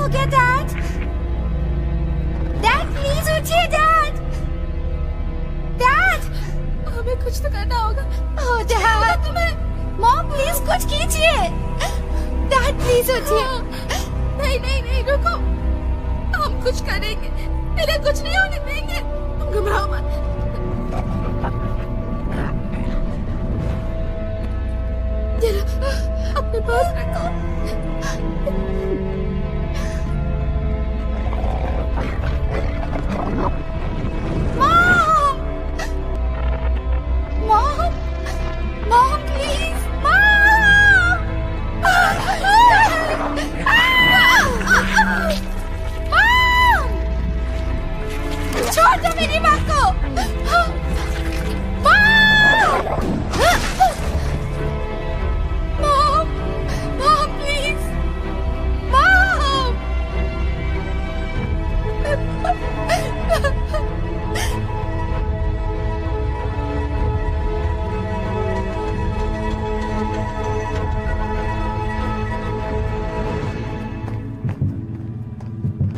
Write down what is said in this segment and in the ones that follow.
हो गया dad? Dad please उठिए डैड। डैड हमें कुछ तो करना होगा। ओह डैड तुम्हें मॉम प्लीज कुछ कीजिए। डैड प्लीज उठिए। नहीं नहीं नहीं रुको, हम कुछ करेंगे, इन्हें कुछ नहीं होने देंगे, तुम घबराओ मत। ये लो, अपने पास रखो। Mom mom mom please mom. Mom छोड़ दो मेरी माँ को। Mom mom please mom.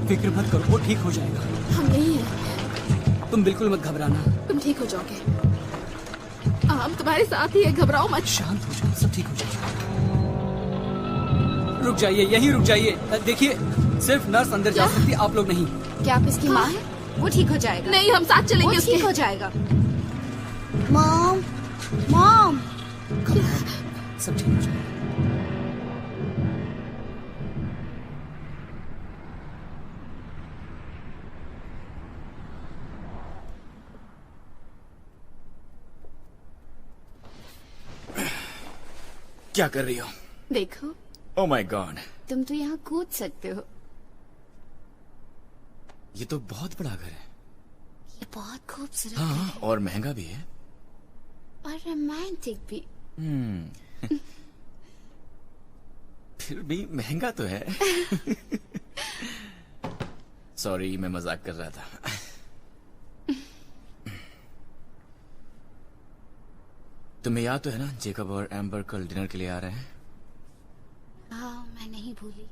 फिक्र मत करो, वो ठीक हो जाएगा। हम नहीं हैं, तुम बिल्कुल मत घबराना। तुम ठीक हो जाओगे, हम तुम्हारे साथ ही है, घबराओ मत। शांत हो जाओ, सब ठीक हो जाएगा। रुक जाइए, यहीं रुक जाइए। देखिए, सिर्फ नर्स अंदर जा सकती, आप लोग नहीं। क्या आप इसकी माँ है? वो ठीक हो जाएगा। नहीं, हम साथ चलेंगे वो उसके। ठीक हो जाएगा। मॉम मॉम सब ठीक हो जाएगा। क्या कर रही हो? देखो, ओह माय गॉड, तुम तो यहाँ कूद सकते हो। ये तो बहुत बड़ा घर है। ये बहुत खूबसूरत हाँ, है और महंगा भी है। और रोमांटिक भी। फिर भी महंगा तो है। सॉरी, मैं मजाक कर रहा था। तुम्हें याद तो है ना, जेकब और एम्बर कल डिनर के लिए आ रहे हैं? हाँ, मैं नहीं भूली।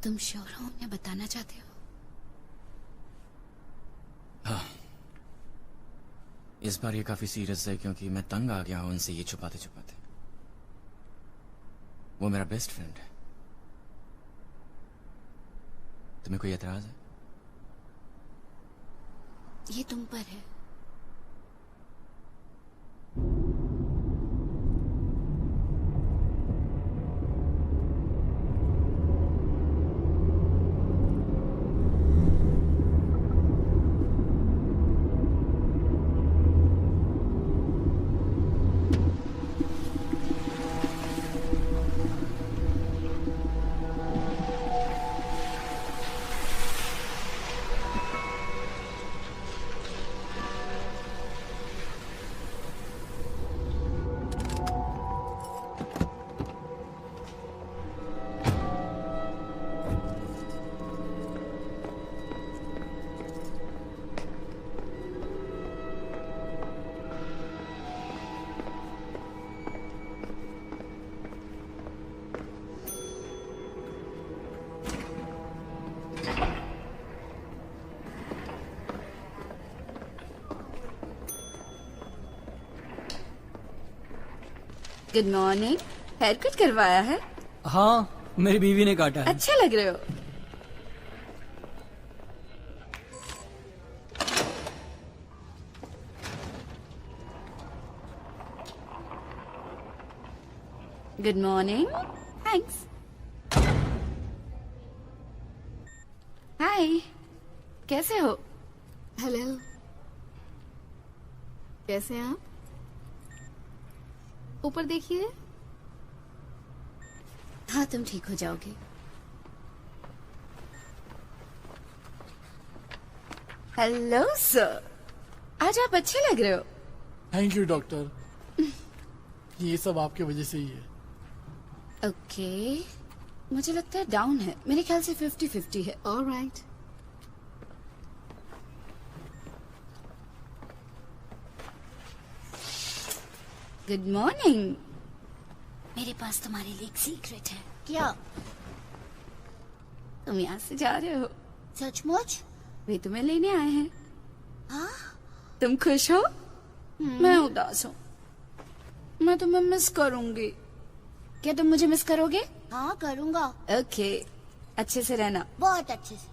तुम श्योर हो उन्हें बताना चाहते हो? हाँ, इस बार ये काफी सीरियस है क्योंकि मैं तंग आ गया हूं उनसे ये छुपाते छुपाते। वो मेरा बेस्ट फ्रेंड है। तुम्हें कोई एतराज है? ये तुम पर है। Good morning. हेयर कट करवाया है? हाँ, मेरी बीवी ने काटा है। अच्छा लग रहे हो। Good morning. थैंक्स। हाय, कैसे हो? हेलो, कैसे हैं आप? ऊपर देखिए। हाँ, तुम ठीक हो जाओगे। हेलो सर, आज आप अच्छे लग रहे हो। थैंक यू डॉक्टर, ये सब आपकी वजह से ही है। ओके, मुझे लगता है डाउन है। मेरे ख्याल से 50-50 है। ऑलराइट। Good morning. मेरे पास तुम्हारे लिए एक सीक्रेट है। क्या? तुम यहाँ से जा रहे हो, सचमुच? वे तुम्हें लेने आए हैं। हाँ? तुम खुश हो? मैं उदास हूँ। मैं तुम्हें मिस करूंगी। क्या तुम मुझे मिस करोगे? हाँ करूँगा, ओके, अच्छे से रहना। बहुत अच्छे से।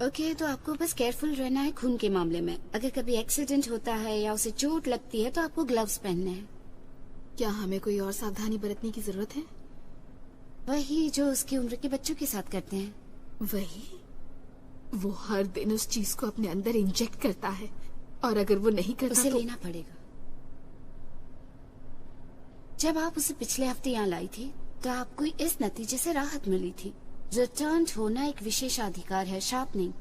ओके, तो आपको बस केयरफुल रहना है खून के मामले में। अगर कभी एक्सीडेंट होता है या उसे चोट लगती है तो आपको ग्लव्स पहनने हैं। क्या हमें कोई और सावधानी बरतने की जरूरत है? वही जो उसकी उम्र के बच्चों के साथ करते हैं। वही, वो हर दिन उस चीज को अपने अंदर इंजेक्ट करता है, और अगर वो नहीं करता उसे तो लेना पड़ेगा। जब आप उसे पिछले हफ्ते यहाँ लाई थी तो आपको इस नतीजे से राहत मिली थी। रिटर्न होना एक विशेषाधिकार है, शाप नहीं।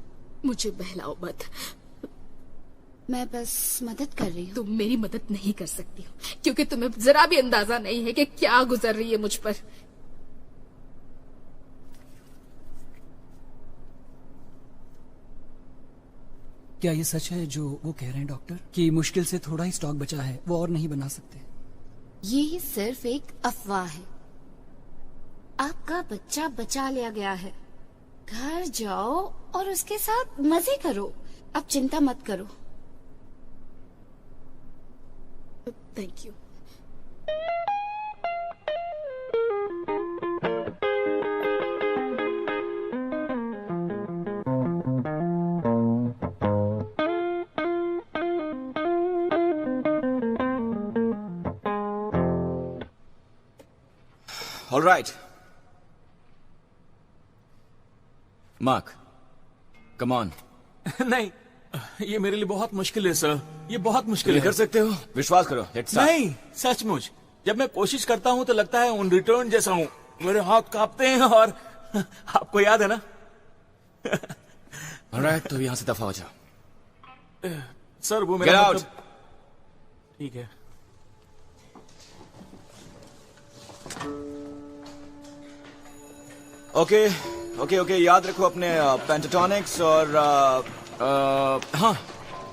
मुझे बहलाओ मत। मैं बस मदद कर रही हूँ। तुम मेरी मदद नहीं कर सकती हो, क्योंकि तुम्हें जरा भी अंदाजा नहीं है कि क्या गुजर रही है मुझ पर। क्या ये सच है जो वो कह रहे हैं डॉक्टर, कि मुश्किल से थोड़ा ही स्टॉक बचा है, वो और नहीं बना सकते? ये सिर्फ एक अफवाह है। आपका बच्चा बचा लिया गया है। घर जाओ और उसके साथ मजे करो। अब चिंता मत करो। Thank you. All right. Mark, come on. नहीं, ये मेरे लिए बहुत मुश्किल है सर, ये बहुत मुश्किल ये है। कर सकते हो, विश्वास करो। Let's start. नहीं, सचमुच जब मैं कोशिश करता हूँ तो लगता है उन रिटर्न जैसा हूँ। मेरे हाथ कांपते हैं और आपको याद है ना? All right, तो यहाँ से दफा हो जाओ। सर वो Get मेरा out. मतलब... ठीक है। ओके, याद रखो अपने पेंटाटोनिक्स और हाँ,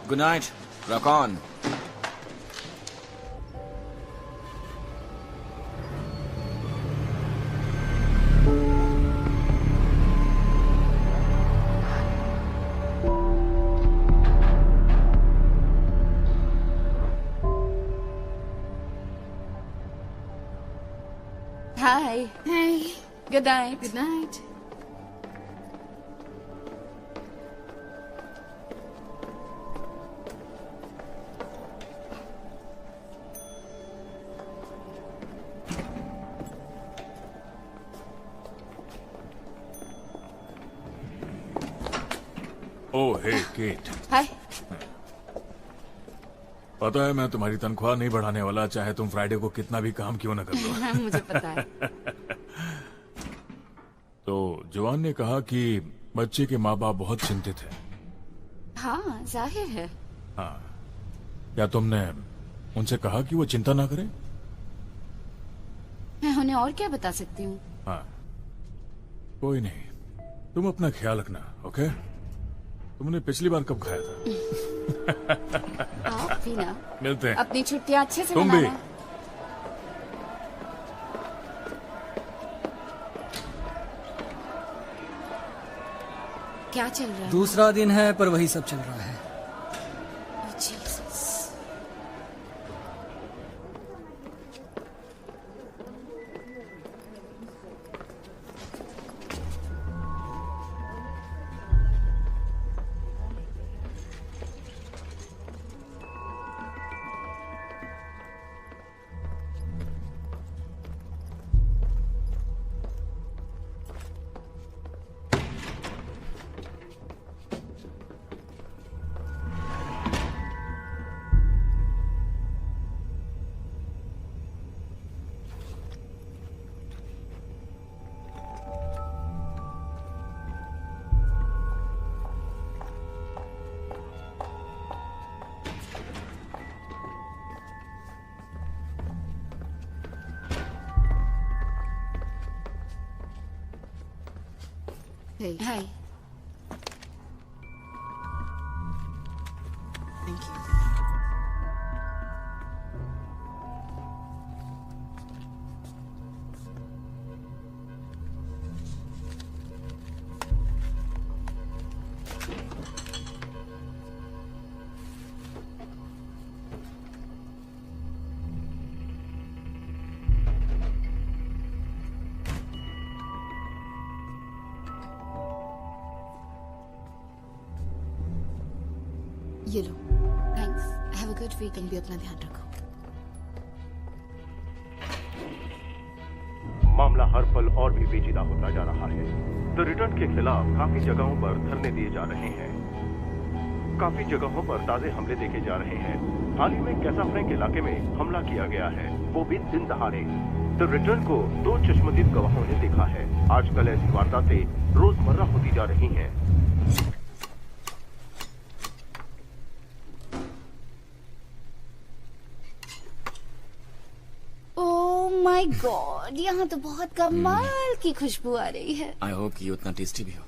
good night, rock on. Hi, Hey, good night. good night. Oh hey Kate, hi. पता है मैं तुम्हारी तनख्वाह नहीं बढ़ाने वाला, चाहे तुम फ्राइडे को कितना भी काम क्यों ना कर लो। हाँ, मुझे पता है। तो जवान ने कहा कि बच्चे के माँ बाप बहुत चिंतित हैं। हाँ, जाहिर है। हाँ, क्या तुमने उनसे कहा कि वो चिंता ना करें? मैं उन्हें और क्या बता सकती हूँ? हाँ, कोई नहीं, तुम अपना ख्याल रखना, ओके? तुमने पिछली बार कब खाया था? आप भी ना मिलते हैं। अपनी छुट्टियाँ अच्छे से तुम भी। मनाना। क्या चल रहा है? दूसरा दिन है पर वही सब चल रहा है। Oh, Jesus. Hey, Hi. thank you. ये लो। Thanks. Have a good week, तुम भी अपना ध्यान रखो। मामला हर पल और भी पेचीदा होता जा रहा है। द रिटर्न के खिलाफ काफी जगहों पर धरने दिए जा रहे हैं, काफी जगहों पर ताजे हमले देखे जा रहे हैं। हाल ही में कैसा फ्रैंक इलाके में हमला किया गया है, वो भी दिन दहाड़े। द रिटर्न को 2 चश्मदीद गवाहों ने देखा है। आजकल ऐसी वारदातें रोजमर्रा होती जा रही हैं। माय गॉड, यहाँ तो बहुत कमाल की खुशबू आ रही है। आई होप कि ये उतना टेस्टी भी हो।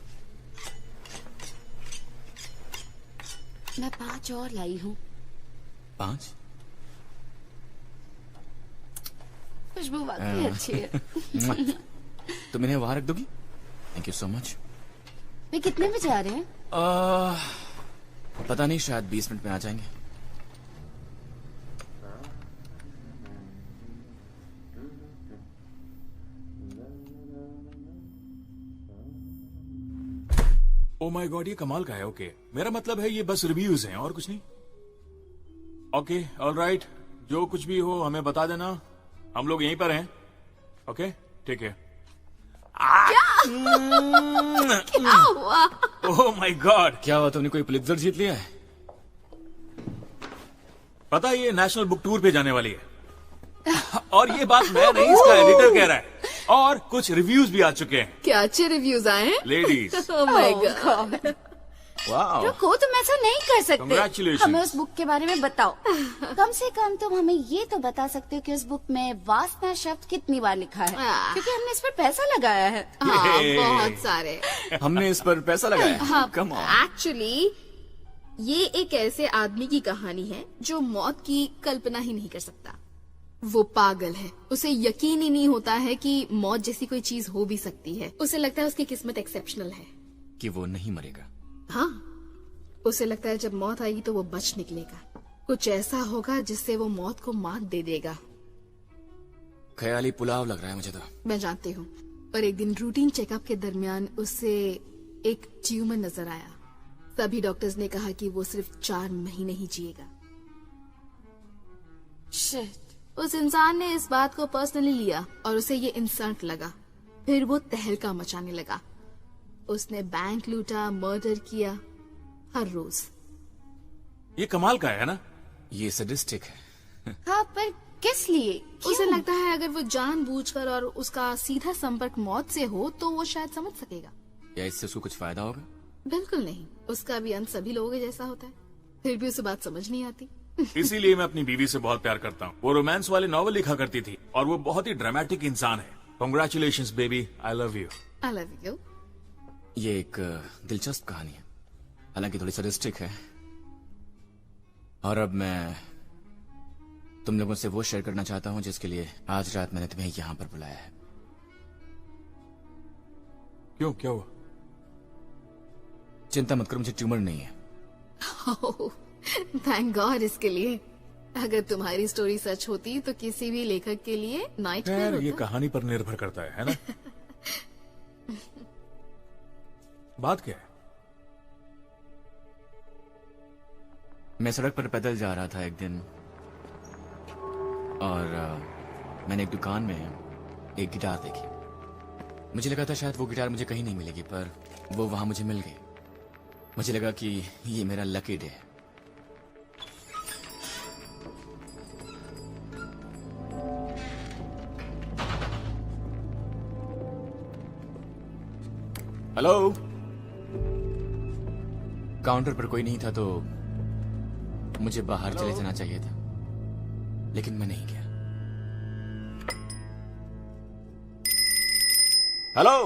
मैं 5 और लाई हूँ। 5? खुशबू वाकई अच्छी है। तुम इन्हें वहां रख दोगी? Thank you so much. वे कितने बजे आ रहे हैं? पता नहीं, शायद 20 मिनट में आ जाएंगे। ओ माय गॉड, ये कमाल का है। ओके, मेरा मतलब है ये बस रिव्यूज हैं और कुछ नहीं। ओके, ऑलराइट, जो कुछ भी हो हमें बता देना, हम लोग यहीं पर हैं। ओके, ठीक है। क्या हुआ? ओह माय गॉड, क्या हुआ? तुमने कोई पुलित्जर जीत लिया है? पता है ये नेशनल बुक टूर पे जाने वाली है। और ये बात मैं नहीं, इसका एडिटर कह रहा है। और कुछ रिव्यूज भी आ चुके हैं। क्या अच्छे रिव्यूज आए हैं? Ladies, oh my God. वाह, रुको, तुम ऐसा नहीं कर सकते। Congratulations. हमें उस बुक के बारे में बताओ। कम से कम तुम हमें ये तो बता सकते हो कि उस बुक में वासना शब्द कितनी बार लिखा है, क्योंकि हमने इस पर पैसा लगाया है। हाँ, बहुत सारे। हमने इस पर पैसा लगाया। हाँ, कम ऑन। एक्चुअली ये एक ऐसे आदमी की कहानी है जो मौत की कल्पना ही नहीं कर सकता। वो पागल है, उसे यकीन ही नहीं होता है कि मौत जैसी कोई चीज हो भी सकती है। उसे लगता है उसकी किस्मत एक्सेप्शनल है कि वो नहीं मरेगा। हाँ, उसे लगता है जब मौत आएगी तो वो बच निकलेगा। कुछ ऐसा होगा जिससे वो मौत को मात दे देगा। ख्याली पुलाव लग रहा है मुझे तो। मैं जानती हूँ, पर एक दिन रूटीन चेकअप के दरमियान उसे एक ट्यूमर नजर आया। सभी डॉक्टर्स ने कहा कि वो सिर्फ 4 महीने ही जिएगा। शिट। उस इंसान ने इस बात को पर्सनली लिया और उसे ये इंसल्ट लगा। फिर वो तहलका मचाने लगा। उसने बैंक लूटा, मर्डर किया, हर रोज। ये कमाल का है ना? ये सडिस्टिक है। हाँ, पर किस लिए? उसे लगता है अगर वो जानबूझकर और उसका सीधा संपर्क मौत से हो तो वो शायद समझ सकेगा। या इससे उसको कुछ फायदा होगा? बिल्कुल नहीं, उसका भी अंत सभी लोगों के जैसा होता है। फिर भी उसे बात समझ नहीं आती। इसीलिए मैं अपनी बीवी से बहुत प्यार करता हूँ। वो रोमांस वाले नॉवल लिखा करती थी और वो बहुत ही ड्रामेटिक इंसान है। Congratulations baby, I love you. I love you. ये एक दिलचस्प कहानी है, हालांकि थोड़ी सडिस्टिक है। और अब मैं तुम लोगों से वो शेयर करना चाहता हूँ जिसके लिए आज रात मैंने तुम्हें यहाँ पर बुलाया है। क्यों, क्या हुआ? चिंता मत करो, मुझे ट्यूमर नहीं है। थैंक गॉड इसके लिए। अगर तुम्हारी स्टोरी सच होती तो किसी भी लेखक के लिए नाइटमेयर खैर, ये होता। कहानी पर निर्भर करता है ना? बात क्या है? मैं सड़क पर पैदल जा रहा था एक दिन और मैंने एक दुकान में एक गिटार देखी। मुझे लगा था शायद वो गिटार मुझे कहीं नहीं मिलेगी, पर वो वहां मुझे मिल गई। मुझे लगा कि ये मेरा लकी डे है। हेलो। काउंटर पर कोई नहीं था तो मुझे बाहर चले जाना चाहिए था, लेकिन मैं नहीं गया। हेलो।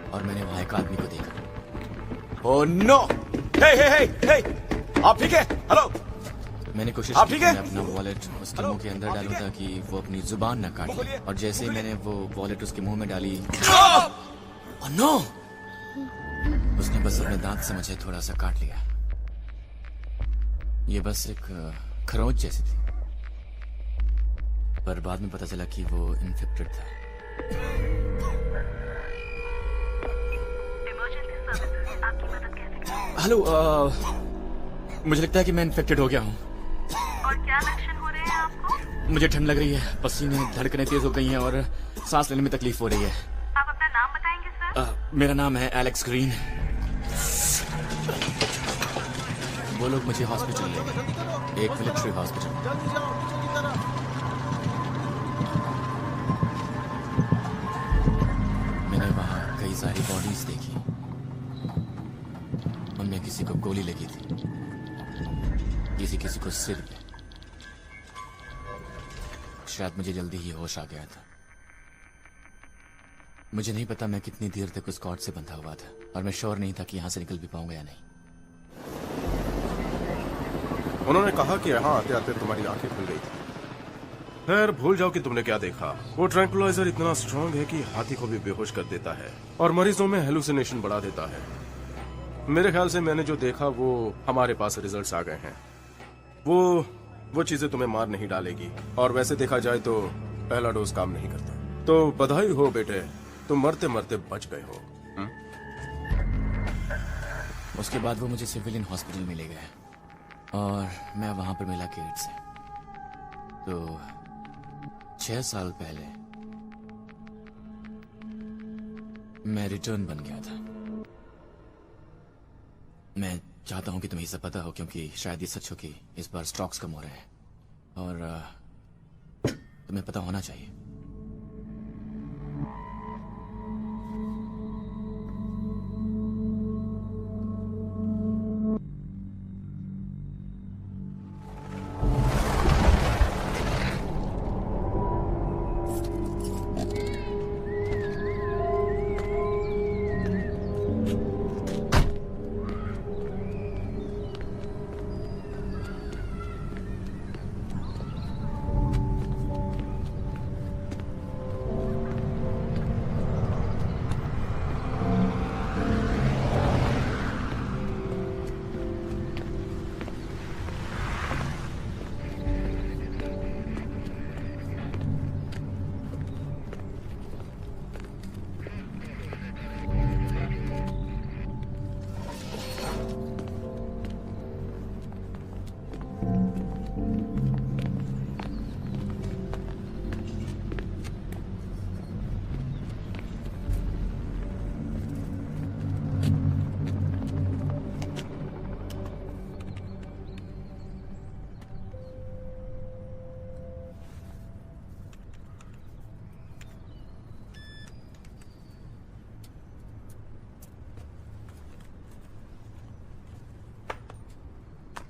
और मैंने वहां एक आदमी को देखा। Oh no! Hey hey hey hey! आप ठीक है? हेलो। मैंने कोशिश आप की ठीक कि है? मैं अपना वॉलेट उसके मुंह के अंदर डालूं ताकि वो अपनी जुबान न काटे, और जैसे ही मैंने वो वॉलेट उसके मुंह में डाली, ओह नो! उसने बस अपने दांत से मुझे थोड़ा सा काट लिया। ये बस एक खरोंच जैसी थी। पर बाद में पता चला कि वो इन्फेक्टेड था। हेलो, मुझे लगता है कि मैं इन्फेक्टेड हो गया हूँ। और क्या लक्षण हो रहे हैं आपको? मुझे ठंड लग रही है, पसीने, धड़कनें तेज हो गई हैं और सांस लेने में तकलीफ हो रही है। आप अपना नाम बताएंगे सर? मेरा नाम है एलेक्स ग्रीन। वो लोग मुझे हॉस्पिटल ले गए, एक मिलिट्री हॉस्पिटल। मैंने वहां कई सारी बॉडीज देखी, उनमें किसी को गोली लगी थी, किसी को सिर पे। शायद मुझे जल्दी ही होश आ गया था। मुझे नहीं पता मैं कितनी देर तक उस कॉर्ड से बंधा हुआ था और मैं श्योर नहीं था कि यहां से निकल भी पाऊंगा या नहीं। उन्होंने कहा कि यहाँ आते आते तुम्हारी आंखें खुल गई थी। खैर, भूल जाओ कि तुमने क्या देखा। वो ट्रैंकुलाइजर इतना स्ट्रांग है कि हाथी को भी बेहोश कर देता है और मरीजों में हेलुसिनेशन बढ़ा देता है। मेरे ख्याल से मैंने जो देखा वो हमारे पास रिजल्ट्स आ गए हैं। वो चीजें तुम्हें मार नहीं डालेगी और वैसे देखा जाए तो पहला डोज काम नहीं करता। तो बधाई हो बेटे, तुम मरते मरते बच गए हो। उसके बाद वो मुझे सिविलियन हॉस्पिटल में ले गए और मैं वहां पर मिला केट से। तो 6 साल पहले मैं रिटर्न बन गया था। मैं चाहता हूं कि तुम्हें सब पता हो, क्योंकि शायद ये सच हो कि इस बार स्टॉक्स कम हो रहे हैं और तुम्हें पता होना चाहिए।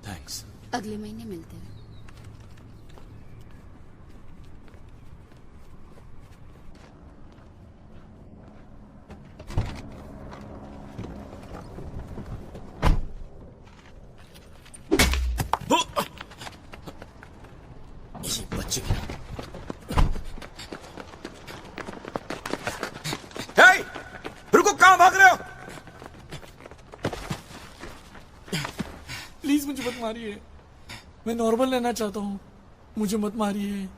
थैंक्स। अगले महीने मिलते हैं। ये बच्चे की हे! रुको, कहां भाग रहे हो? प्लीज मुझे मत मारिए, मैं नॉर्मल रहना चाहता हूँ, मुझे मत मारिए।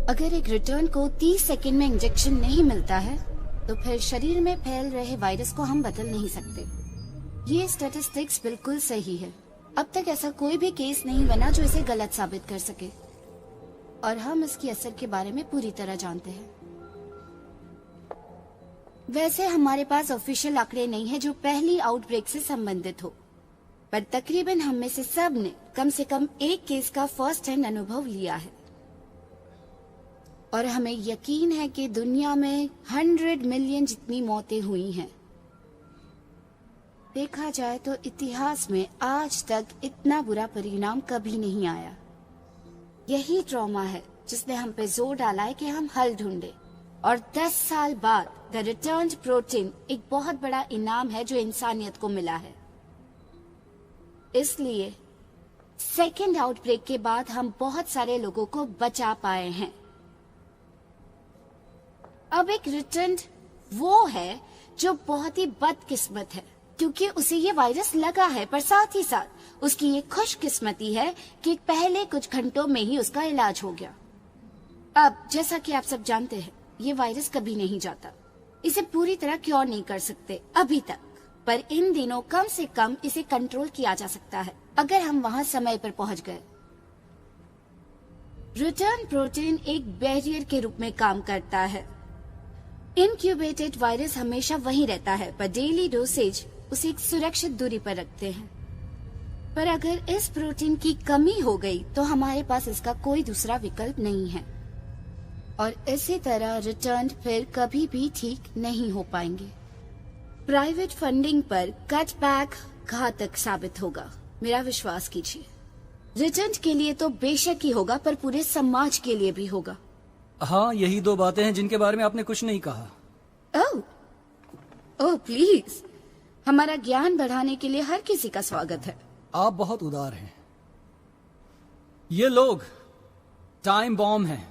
अगर एक रिटर्न को 30 सेकंड में इंजेक्शन नहीं मिलता है तो फिर शरीर में फैल रहे वायरस को हम बदल नहीं सकते। ये स्टैटिस्टिक्स बिल्कुल सही है। अब तक ऐसा कोई भी केस नहीं बना जो इसे गलत साबित कर सके, और हम इसके असर के बारे में पूरी तरह जानते हैं। वैसे हमारे पास ऑफिशियल आंकड़े नहीं है जो पहली आउटब्रेक से संबंधित हो, पर तकरीबन हम में से सब ने कम से कम एक केस का फर्स्ट हैंड अनुभव लिया है। और हमें यकीन है कि दुनिया में 100 मिलियन जितनी मौतें हुई हैं। देखा जाए तो इतिहास में आज तक इतना बुरा परिणाम कभी नहीं आया। यही ट्रॉमा है जिसने हम पे जोर डाला है कि हम हल ढूंढे, और 10 साल बाद द रिटर्न्ड प्रोटीन एक बहुत बड़ा इनाम है जो इंसानियत को मिला है। इसलिए सेकेंड आउटब्रेक के बाद हम बहुत सारे लोगों को बचा पाए हैं। अब एक रिटर्न वो है जो बहुत ही बदकिस्मत है, क्योंकि उसे ये वायरस लगा है, पर साथ ही साथ उसकी ये खुशकिस्मती है कि पहले कुछ घंटों में ही उसका इलाज हो गया। अब जैसा कि आप सब जानते हैं, ये वायरस कभी नहीं जाता, इसे पूरी तरह क्योर नहीं कर सकते अभी तक, पर इन दिनों कम से कम इसे कंट्रोल किया जा सकता है अगर हम वहाँ समय पर पहुँच गए। रिटर्न प्रोटीन एक बैरियर के रूप में काम करता है। इनक्यूबेटेड वायरस हमेशा वहीं रहता है, पर डेली डोसेज उसे एक सुरक्षित दूरी पर रखते हैं। पर अगर इस प्रोटीन की कमी हो गई तो हमारे पास इसका कोई दूसरा विकल्प नहीं है, और इसी तरह रिटर्न फिर कभी भी ठीक नहीं हो पाएंगे। प्राइवेट फंडिंग पर कटबैक घातक साबित होगा, मेरा विश्वास कीजिए। रिटर्न के लिए तो बेशक ही होगा, पर पूरे समाज के लिए भी होगा। हाँ, यही दो बातें हैं जिनके बारे में आपने कुछ नहीं कहा। ओह प्लीज, हमारा ज्ञान बढ़ाने के लिए हर किसी का स्वागत है। आप बहुत उदार हैं। ये लोग टाइम बॉम्ब हैं।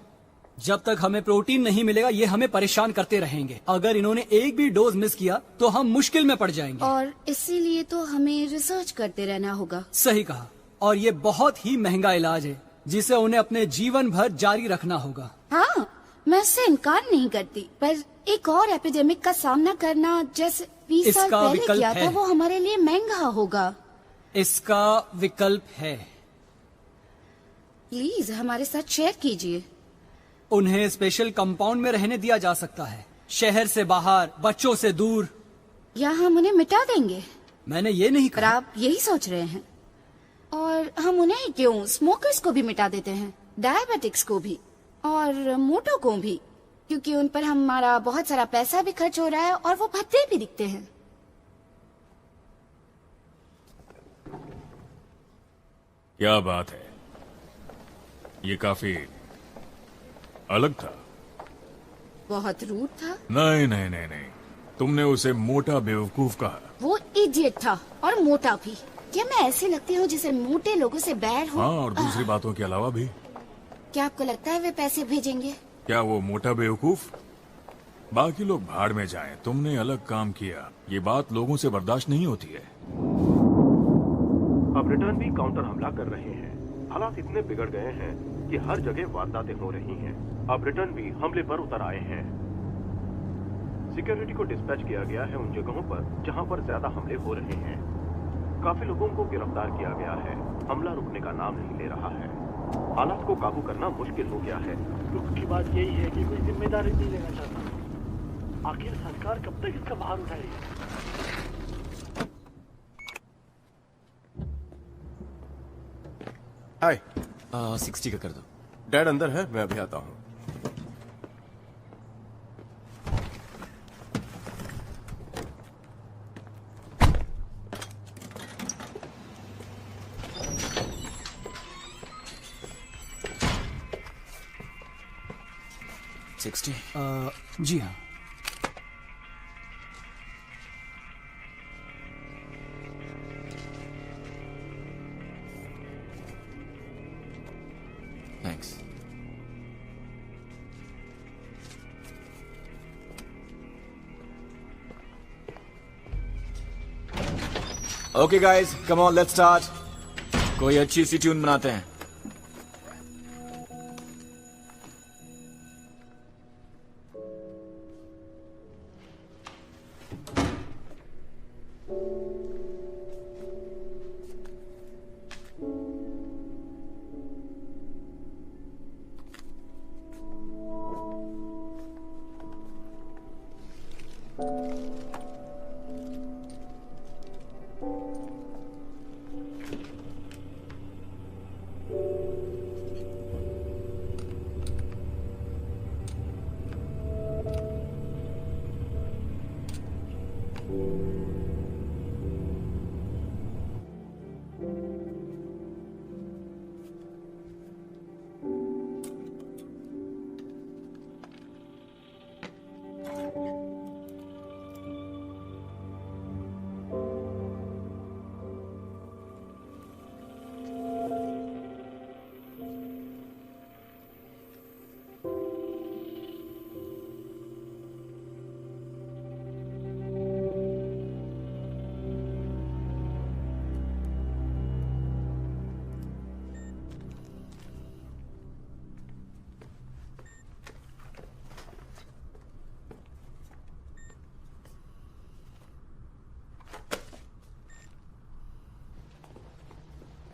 जब तक हमें प्रोटीन नहीं मिलेगा ये हमें परेशान करते रहेंगे। अगर इन्होंने एक भी डोज मिस किया तो हम मुश्किल में पड़ जाएंगे, और इसीलिए तो हमें रिसर्च करते रहना होगा। सही कहा, और ये बहुत ही महंगा इलाज है जिसे उन्हें अपने जीवन भर जारी रखना होगा। हाँ, मैं इससे इनकार नहीं करती, पर एक और एपिडेमिक का सामना करना जैसे 20 साल पहले किया था, वो हमारे लिए महंगा होगा। इसका विकल्प है। प्लीज हमारे साथ शेयर कीजिए। उन्हें स्पेशल कंपाउंड में रहने दिया जा सकता है, शहर से बाहर, बच्चों से दूर। या हम उन्हें मिटा देंगे? मैंने ये नहीं पर कहा। आप यही सोच रहे हैं। और हम उन्हें क्यों, स्मोकर्स को भी मिटा देते हैं, डायबिटिक्स को भी, और मोटो को भी, क्योंकि उन पर हमारा बहुत सारा पैसा भी खर्च हो रहा है और वो भद्दे भी दिखते हैं। क्या बात है, ये काफी अलग था। बहुत रूड था। नहीं नहीं नहीं नहीं, तुमने उसे मोटा बेवकूफ कहा। वो इडियट था, और मोटा भी। क्या मैं ऐसी लगती हूँ जिसे मोटे लोगों से बैर हो? हाँ, और दूसरी बातों के अलावा भी। क्या आपको लगता है वे पैसे भेजेंगे? क्या वो मोटा बेवकूफ? बाकी लोग भाड़ में जाएं, तुमने अलग काम किया। ये बात लोगों से बर्दाश्त नहीं होती है। अब रिटर्न भी काउंटर हमला कर रहे हैं। हालात इतने बिगड़ गए हैं कि हर जगह वारदातें हो रही हैं। अब रिटर्न भी हमले पर उतर आए हैं। सिक्योरिटी को डिस्पैच किया गया है उन जगहों पर जहां पर ज्यादा हमले हो रहे हैं। काफी लोगों को गिरफ्तार किया गया है। हमला रुकने का नाम नहीं ले रहा है। हालात को काबू करना मुश्किल हो गया है। दुख की बात यही है कि कोई जिम्मेदारी नहीं लेना चाहता। आखिर सरकार कब तक इसका भार उठाएगी? हाय, 60 का कर दो। डैड अंदर है, मैं अभी आता हूँ। जी हाँ। Thanks. Okay guys, come on, let's start. कोई अच्छी सी ट्यून बनाते हैं।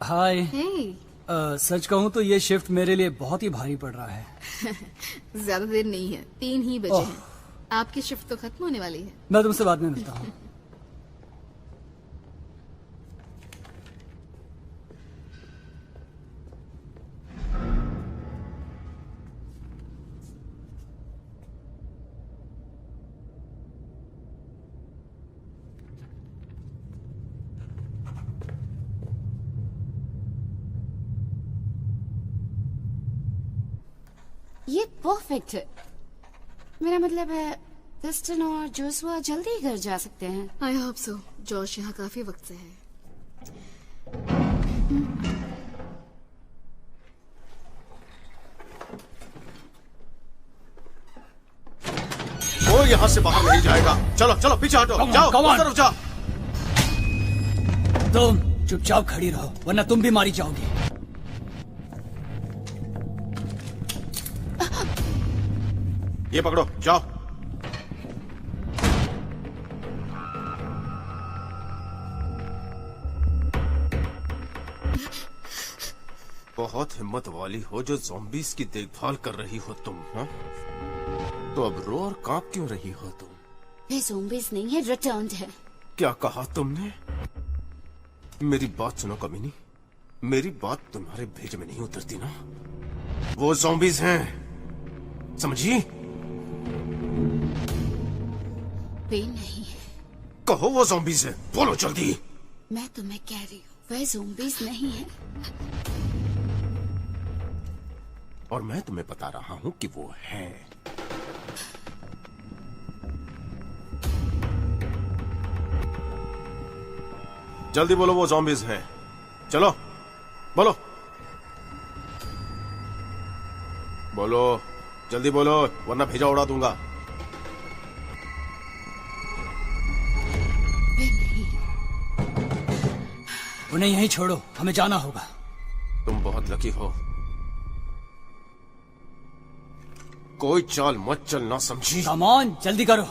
हाय। हे, सच कहूँ तो ये शिफ्ट मेरे लिए बहुत ही भारी पड़ रहा है। ज्यादा देर नहीं है, 3 ही बजे हैं। आपकी शिफ्ट तो खत्म होने वाली है। मैं तुमसे बाद में मिलता हूँ। ये परफेक्ट है। मेरा मतलब है क्रिस्टन और जोशुआ जल्दी घर जा सकते हैं। I hope so. जॉश यहाँ काफी वक्त से है। वो यहाँ से बाहर नहीं जाएगा। चलो चलो पीछे हटो। जाओ उस तरफ जाओ। तुम चुपचाप खड़ी रहो वरना तुम भी मारी जाओगी। ये पकड़ो, जाओ। बहुत हिम्मत वाली हो जो ज़ॉम्बीज़ की देखभाल कर रही हो तुम, हाँ? तो अब रो और कांप क्यों रही हो तुम? वे ज़ॉम्बीज़ नहीं है, रिटर्न्ड है। क्या कहा तुमने? मेरी बात सुनो कमीनी, मेरी बात तुम्हारे भेज में नहीं उतरती ना। वो ज़ॉम्बीज़ हैं, समझी? वे नहीं है। कहो वो ज़ॉम्बीज़ है, बोलो जल्दी। मैं तुम्हें कह रही हूँ वे ज़ॉम्बीज़ नहीं है। और मैं तुम्हें बता रहा हूँ कि वो है। जल्दी बोलो वो ज़ॉम्बीज़ हैं। चलो बोलो बोलो, जल्दी बोलो वरना भेजा उड़ा दूंगा। उन्हें यहीं छोड़ो, हमें जाना होगा। तुम बहुत लकी हो। कोई चाल मत चलना, समझी? कम ऑन, जल्दी करो।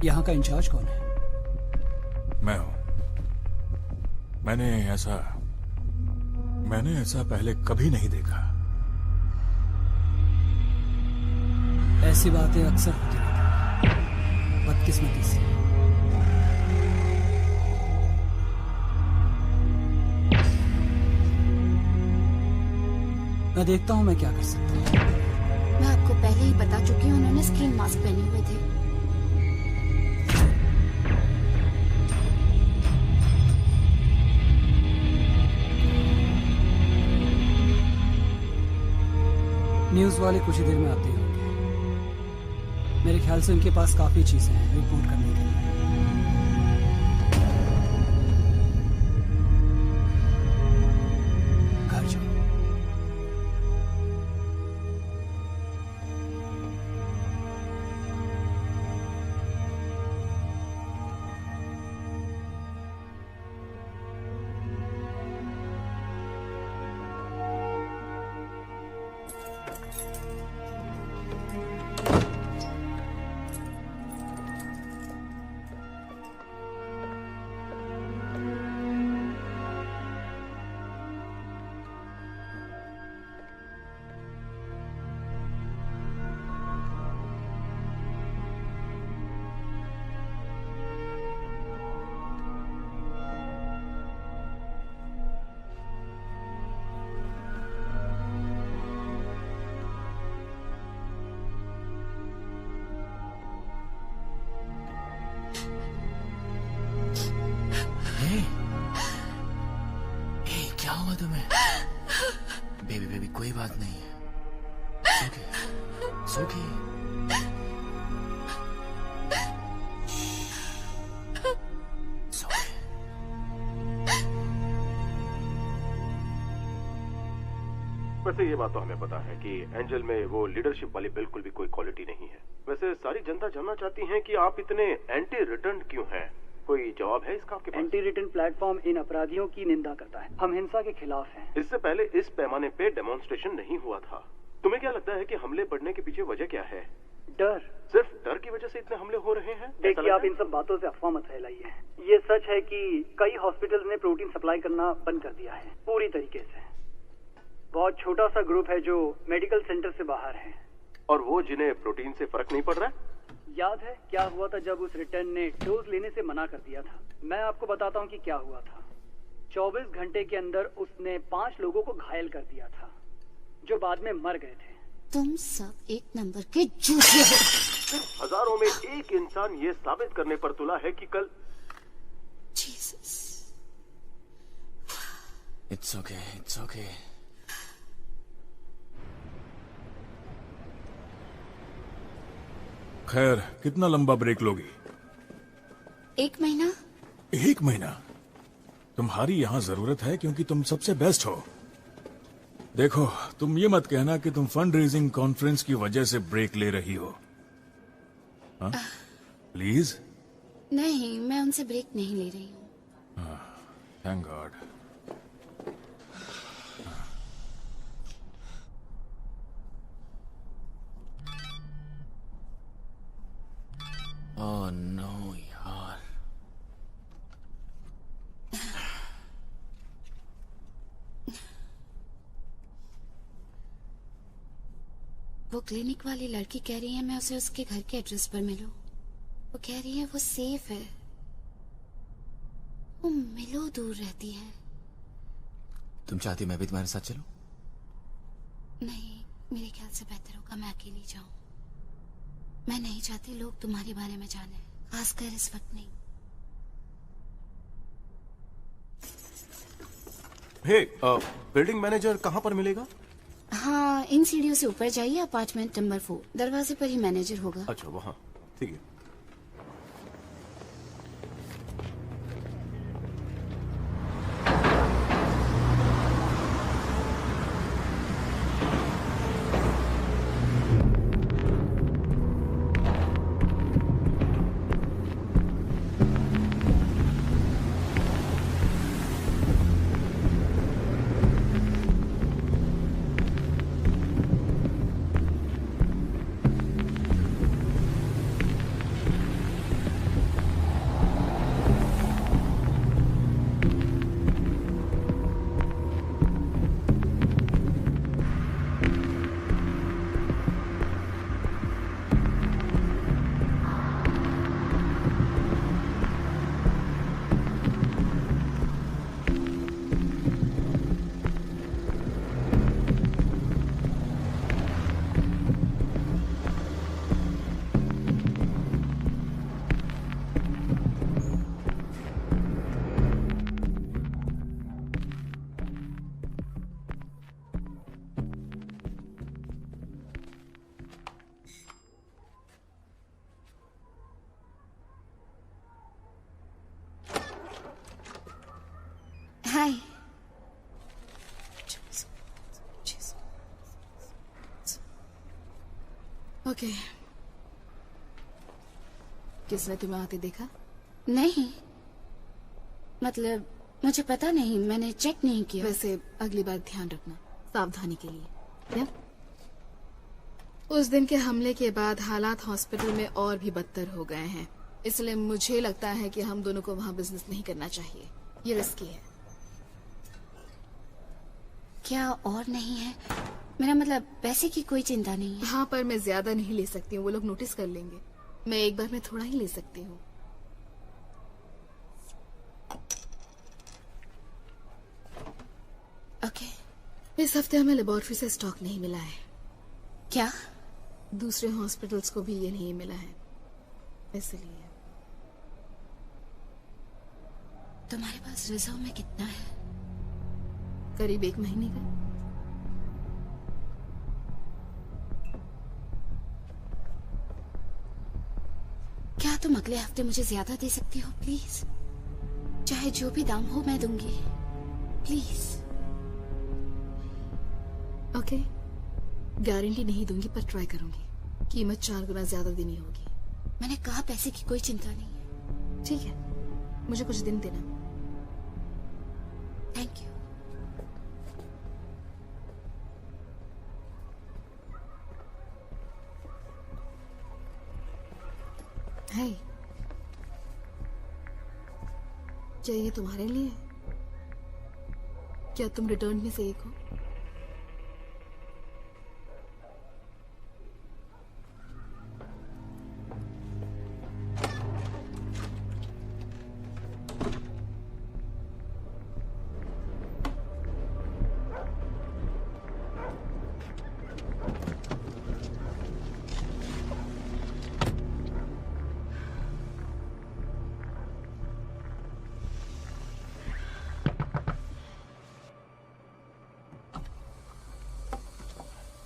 यहाँ का इंचार्ज कौन है? मैं हूं। मैंने ऐसा पहले कभी नहीं देखा। ऐसी बातें अक्सर होती रहती हैं, बदकिस्मती से। मैं देखता हूँ मैं क्या कर सकता हूँ। मैं आपको पहले ही बता चुकी हूँ, उन्होंने स्किन मास्क पहने हुए थे। न्यूज वाले कुछ ही देर में आते होंगे। मेरे ख्याल से उनके पास काफी चीजें हैं रिपोर्ट करने के लिए। घर जाओ। क्या हुआ तुम्हें? बेबी कोई बात नहीं है। सो गई। वैसे ये बात तो हमें पता है कि एंजल में वो लीडरशिप वाली बिल्कुल भी कोई क्वालिटी नहीं है। वैसे सारी जनता जानना चाहती है कि आप इतने एंटी रिटर्न क्यों हैं? कोई जवाब है इसका आपके पास? एंटी रिटर्न प्लेटफॉर्म इन अपराधियों की निंदा करता है। हम हिंसा के खिलाफ हैं। इससे पहले इस पैमाने पे डेमोन्स्ट्रेशन नहीं हुआ था। तुम्हें क्या लगता है कि हमले बढ़ने के पीछे वजह क्या है? डर। सिर्फ डर की वजह से इतने हमले हो रहे हैं? देखिए, आप इन सब बातों से अफवाह मत फैलाइए। ये सच है कि कई हॉस्पिटल्स ने प्रोटीन सप्लाई करना बंद कर दिया है, पूरी तरीके से। बहुत छोटा सा ग्रुप है जो मेडिकल सेंटर से बाहर है। और वो जिन्हें प्रोटीन से फर्क नहीं पड़ रहा है? याद है क्या हुआ था जब उस रिटर्न ने डोज लेने से मना कर दिया था? मैं आपको बताता हूँ कि क्या हुआ था। 24 घंटे के अंदर उसने 5 लोगों को घायल कर दिया था, जो बाद में मर गए थे। तुम सब एक नंबर के झूठे हो। सिर्फ हजारों में एक इंसान ये साबित करने पर तुला है कि कल। Jesus. It's okay, it's okay. खैर, कितना लंबा ब्रेक लोगी? 1 महीना। 1 महीना? तुम्हारी यहाँ जरूरत है क्योंकि तुम सबसे बेस्ट हो। देखो, तुम ये मत कहना कि तुम फंड रेजिंग कॉन्फ्रेंस की वजह से ब्रेक ले रही हो। हाँ? प्लीज। नहीं, मैं उनसे ब्रेक नहीं ले रही हूँ। Thank God. ओह नो यार। वो क्लिनिक वाली लड़की कह रही है मैं उसे उसके घर के एड्रेस पर मिलूं। वो कह रही है वो सेफ है। वो मिलो दूर रहती है। तुम चाहती मैं भी तुम्हारे साथ चलूं? नहीं, मेरे ख्याल से बेहतर होगा मैं अकेली जाऊं। मैं नहीं चाहती लोग तुम्हारे बारे में जाने, खासकर इस वक्त नहीं। हे, बिल्डिंग मैनेजर कहाँ पर मिलेगा? हाँ, इन सीढ़ियों से ऊपर जाइए, अपार्टमेंट नंबर 4, दरवाजे पर ही मैनेजर होगा। अच्छा, वहाँ। ठीक है। हाय। ओके। किसने तुम्हें आते देखा? नहीं, मतलब मुझे पता नहीं, मैंने चेक नहीं किया। वैसे अगली बार ध्यान रखना, सावधानी के लिए। क्या? उस दिन के हमले के बाद हालात हॉस्पिटल में और भी बदतर हो गए हैं, इसलिए मुझे लगता है कि हम दोनों को वहाँ बिजनेस नहीं करना चाहिए। ये रिस्की है। क्या और नहीं है? मेरा मतलब पैसे की कोई चिंता नहीं है। हाँ, पर मैं ज्यादा नहीं ले सकती हूँ, वो लोग नोटिस कर लेंगे। मैं एक बार में थोड़ा ही ले सकती हूँ। ओके। इस हफ्ते हमें लेबोरेटरी से स्टॉक नहीं मिला है। क्या? दूसरे हॉस्पिटल्स को भी ये नहीं मिला है, इसलिए। तुम्हारे पास रिजर्व में कितना है? करीब 1 महीने का। क्या तुम अगले हफ्ते मुझे ज्यादा दे सकती हो प्लीज? चाहे जो भी दाम हो मैं दूंगी, प्लीज। ओके, गारंटी नहीं दूंगी पर ट्राई करूंगी। कीमत 4 गुना ज्यादा देनी होगी। मैंने कहा पैसे की कोई चिंता नहीं है। ठीक है, मुझे कुछ दिन देना। Thank you. है क्या ये तुम्हारे लिए है? क्या तुम रिटर्न में से एक हो?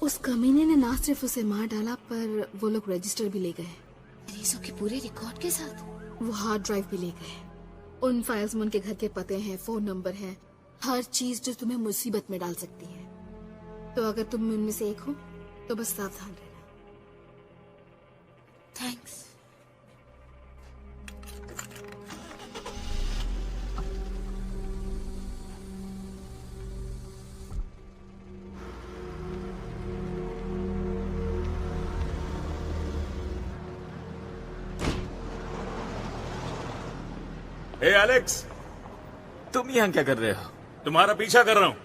उस कमीने ने ना सिर्फ उसे मार डाला पर वो लोग रजिस्टर भी ले गए। मरीजों के पूरे रिकॉर्ड के साथ वो हार्ड ड्राइव भी ले गए। उन फाइल्स में उनके घर के पते हैं, फोन नंबर है, हर चीज जो तुम्हें मुसीबत में डाल सकती है। तो अगर तुम उनमें से एक हो तो बस सावधान रहना। थैंक्स। हे एलेक्स, तुम यहाँ क्या कर रहे हो? तुम्हारा पीछा कर रहा हूँ।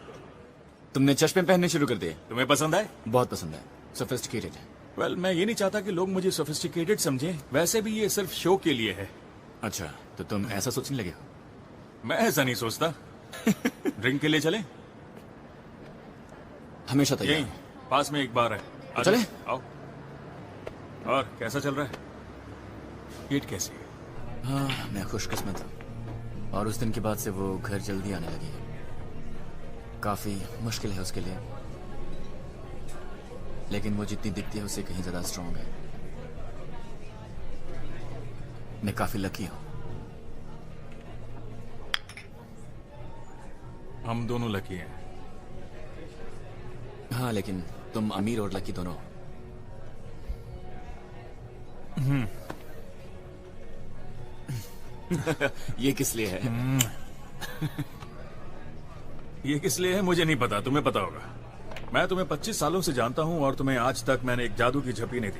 तुमने चश्मे पहनने शुरू कर दिए। तुम्हें पसंद आए? बहुत पसंद है, सोफिस्टिकेटेड है। वेल, मैं ये नहीं चाहता कि लोग मुझे सोफिस्टिकेटेड समझें। वैसे भी ये सिर्फ शो के लिए है। अच्छा, तो तुम ऐसा सोचने लगे हो? मैं ऐसा नहीं सोचता। ड्रिंक के लिए चले? हमेशा तैयार। यहीं पास में एक बार है। आ चले? जाओ। आओ। और कैसा चल रहा है? पेट कैसी है? हाँ, मैं खुशकिस्मत हूँ। और उस दिन के बाद से वो घर जल्दी आने लगी है। काफी मुश्किल है उसके लिए, लेकिन वो जितनी दिखती है उससे कहीं ज्यादा स्ट्रांग है। मैं काफी लकी हूँ। हम दोनों लकी हैं। हाँ, लेकिन तुम अमीर और लकी दोनों हो। ये किस लिए है? ये किस लिए है मुझे नहीं पता, तुम्हें पता होगा। मैं तुम्हें 25 सालों से जानता हूं और तुम्हें आज तक मैंने एक जादू की झप्पी नहीं दी।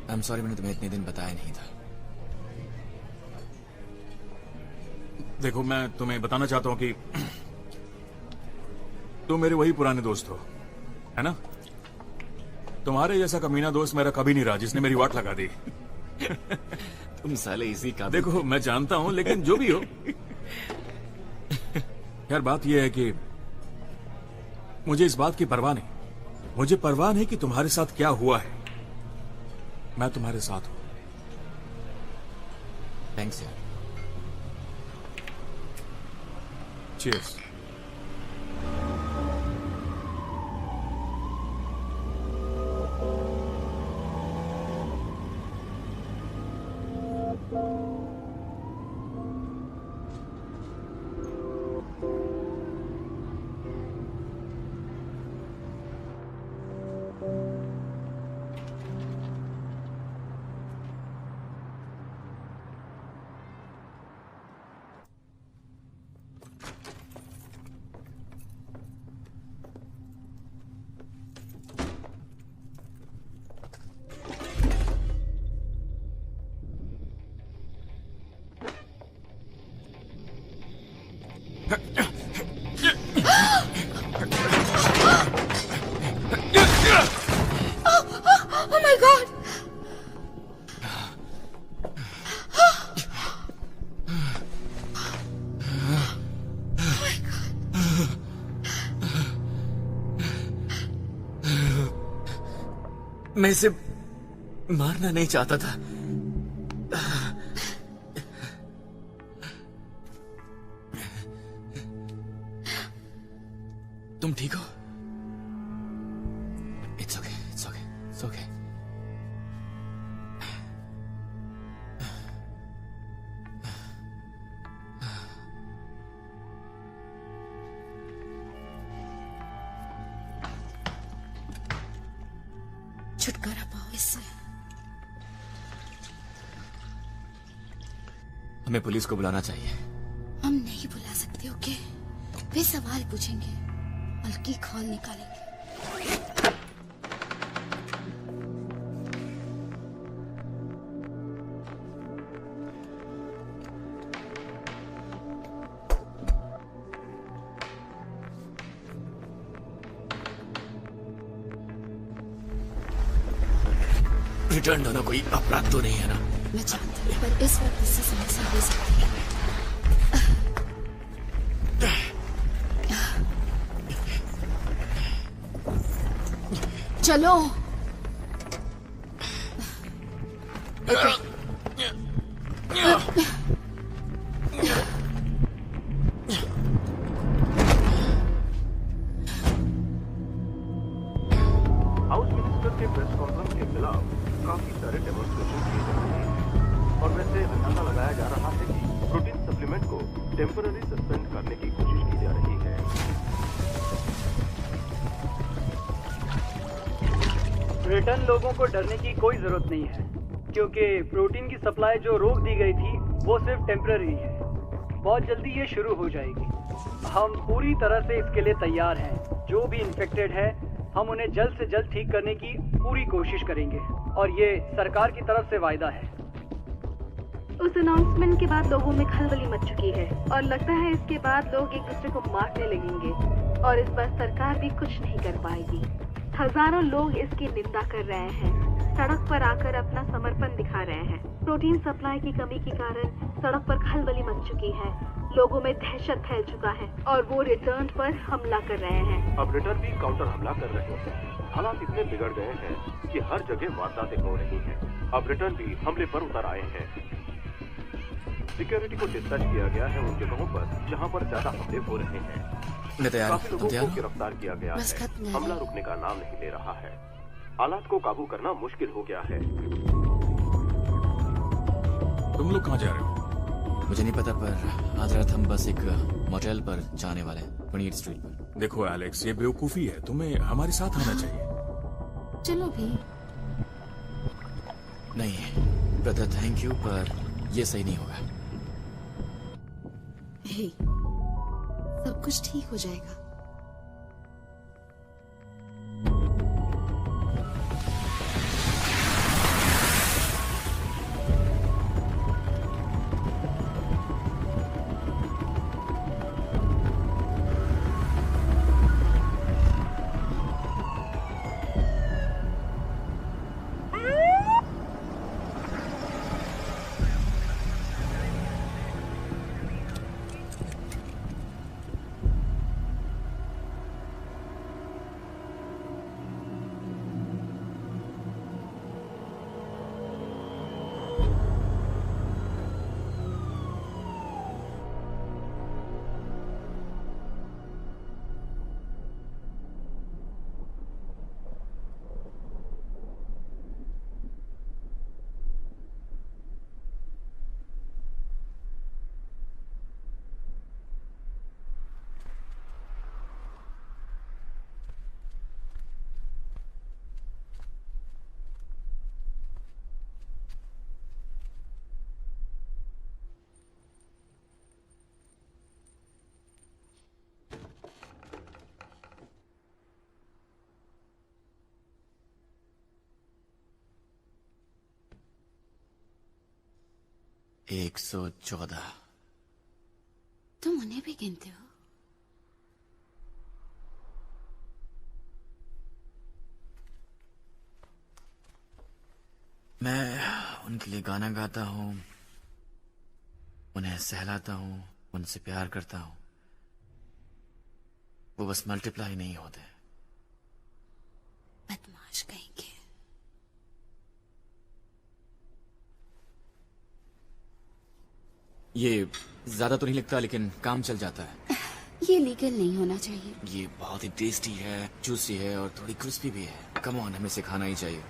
I'm sorry, मैंने तुम्हें इतने दिन बताया नहीं था। देखो, मैं तुम्हें बताना चाहता हूं कि तुम मेरे वही पुराने दोस्त हो, है ना? तुम्हारे जैसा कमीना दोस्त मेरा कभी नहीं रहा जिसने मेरी वाट लगा दी। तुम साले इसी का। देखो, मैं जानता हूं, लेकिन जो भी हो, यार बात यह है कि मुझे इस बात की परवाह नहीं। मुझे परवाह नहीं कि तुम्हारे साथ क्या हुआ है। मैं तुम्हारे साथ हूं। थैंक्स यार। चीयर्स। Oh my God! मैं इसे मारना नहीं चाहता था। तुम ठीक हो? It's okay, it's okay, it's okay. छुटकारा पाओ इससे। हमें पुलिस को बुलाना चाहिए। हम नहीं बुला सकते, ओके? वे सवाल पूछेंगे, बल्कि खौल निकालेंगे। रिटर्न होना कोई अपराध तो नहीं है ना? मैं जानती हूँ, पर इस वक्त इससे समस्या हो सकती है। चलो। हाउस मिनिस्टर के प्रेस कॉन्फ्रेंस के खिलाफ काफी सारे डेमोन्स्ट्रेशन किए जा रहे हैं और वैसे अंदाजा लगाया जा रहा है कि प्रोटीन सप्लीमेंट को टेम्पररी सस्पेंड करने की कोशिश की जा रही है। ब्रिटेन लोगों को डरने की कोई जरूरत नहीं है, क्योंकि प्रोटीन की सप्लाई जो रोक दी गई थी वो सिर्फ टेम्पररी है। बहुत जल्दी ये शुरू हो जाएगी। हम पूरी तरह से इसके लिए तैयार हैं। जो भी इन्फेक्टेड है हम उन्हें जल्द से जल्द ठीक करने की पूरी कोशिश करेंगे और ये सरकार की तरफ से वायदा है। उस अनाउंसमेंट के बाद लोगों में खलबली मच चुकी है और लगता है इसके बाद लोग एक दूसरे को मारने लगेंगे और इस पर सरकार भी कुछ नहीं कर पाएगी। हजारों लोग इसकी निंदा कर रहे हैं, सड़क पर आकर अपना समर्पण दिखा रहे हैं। प्रोटीन सप्लाई की कमी के कारण सड़क पर खलबली मच चुकी है, लोगों में दहशत फैल चुका है और वो रिटर्न पर हमला कर रहे हैं। अब रिटर्न भी काउंटर हमला कर रहे हैं। हालात इतने बिगड़ गए हैं कि हर जगह वारदातें हो रही हैं। अब रिटर्न भी हमले पर उतर आए हैं। सिक्योरिटी को डिस्पैच किया गया है उन जगहों पर जहां पर ज्यादा हमले हो रहे हैं। काफी लोगों को गिरफ्तार किया गया है। हमला रुकने का नाम नहीं ले रहा है। हालात को काबू करना मुश्किल हो गया है। तुम लोग कहाँ जा रहे हो? मुझे नहीं पता, पर आज रात हम बस एक मोटेल पर जाने वाले हैं, 28 स्ट्रीट पर। देखो एलेक्स, ये बेवकूफी है। तुम्हें हमारे साथ आना चाहिए। चलो भी। नहीं ब्रदर, थैंक यू, पर ये सही नहीं होगा। हे, सब कुछ ठीक हो जाएगा। एक 114। तुम उन्हें भी गिनते हो? मैं उनके लिए गाना गाता हूँ, उन्हें सहलाता हूँ, उनसे प्यार करता हूँ। वो बस मल्टीप्लाई नहीं होते। बदमाश कहेंगे। ये ज्यादा तो नहीं लगता, लेकिन काम चल जाता है। ये लीगल नहीं होना चाहिए। ये बहुत ही टेस्टी है, जूसी है और थोड़ी क्रिस्पी भी है। कम ऑन, हमें इसे खाना ही चाहिए।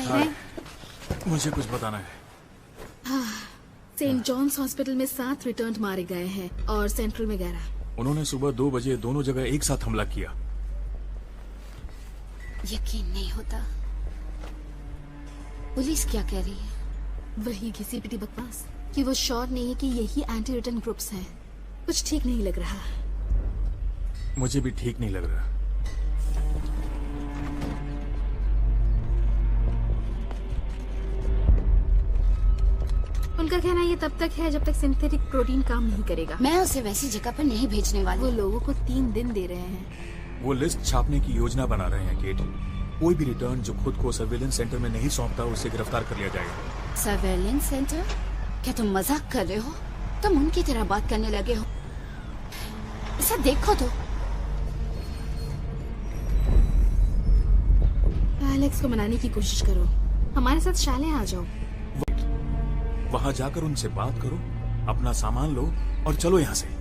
है? मुझे कुछ बताना है। सेंट जॉन्स हॉस्पिटल में 7 रिटर्न मारे गए हैं और सेंट्रल में 11। उन्होंने सुबह 2 बजे दोनों जगह एक साथ हमला किया। यकीन नहीं होता। पुलिस क्या कह रही है? वही घिसी पिटी बकवास कि वो श्योर नहीं है कि यही एंटी रिटर्न ग्रुप्स हैं। कुछ ठीक नहीं लग रहा। मुझे भी ठीक नहीं लग रहा। उनका कहना ये तब तक है जब तक सिंथेटिक प्रोटीन काम नहीं करेगा। मैं उसे वैसी जगह पर नहीं भेजने वाली। वो लोगों को 3 दिन दे रहे हैं। वो लिस्ट छापने की योजना बना रहे हैं केट। कोई भी रिटर्न जो खुद को सर्वेलेंस सेंटर में नहीं सौंपता उसे गिरफ्तार कर लिया जाएगा। Surveillance centre? क्या तुम मजाक कर रहे हो? तुम उनकी तरह बात करने लगे हो। इसे देखो तो। एलेक्स को मनाने की कोशिश करो। हमारे साथ शाले आ जाओ। वहां जाकर उनसे बात करो, अपना सामान लो और चलो यहाँ से।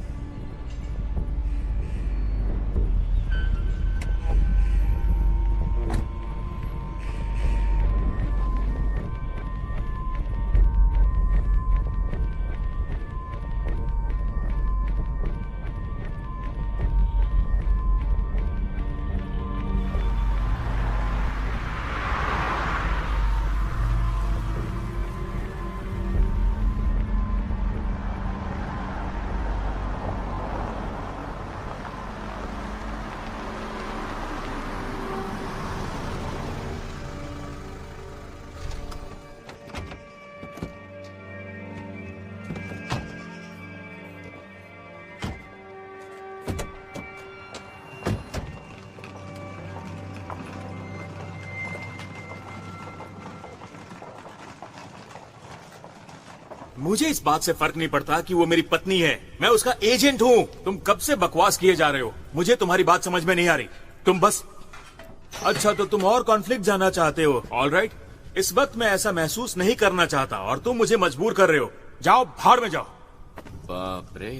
मुझे इस बात से फर्क नहीं पड़ता कि वो मेरी पत्नी है। मैं उसका एजेंट हूँ। तुम कब से बकवास किए जा रहे हो? मुझे तुम्हारी बात समझ में नहीं आ रही। तुम बस अच्छा तो तुम और कॉन्फ्लिक्ट जानना चाहते हो। ऑल राइट, इस वक्त मैं ऐसा महसूस नहीं करना चाहता और तुम मुझे मजबूर कर रहे हो। जाओ, भाड़ में जाओ। बाप रे,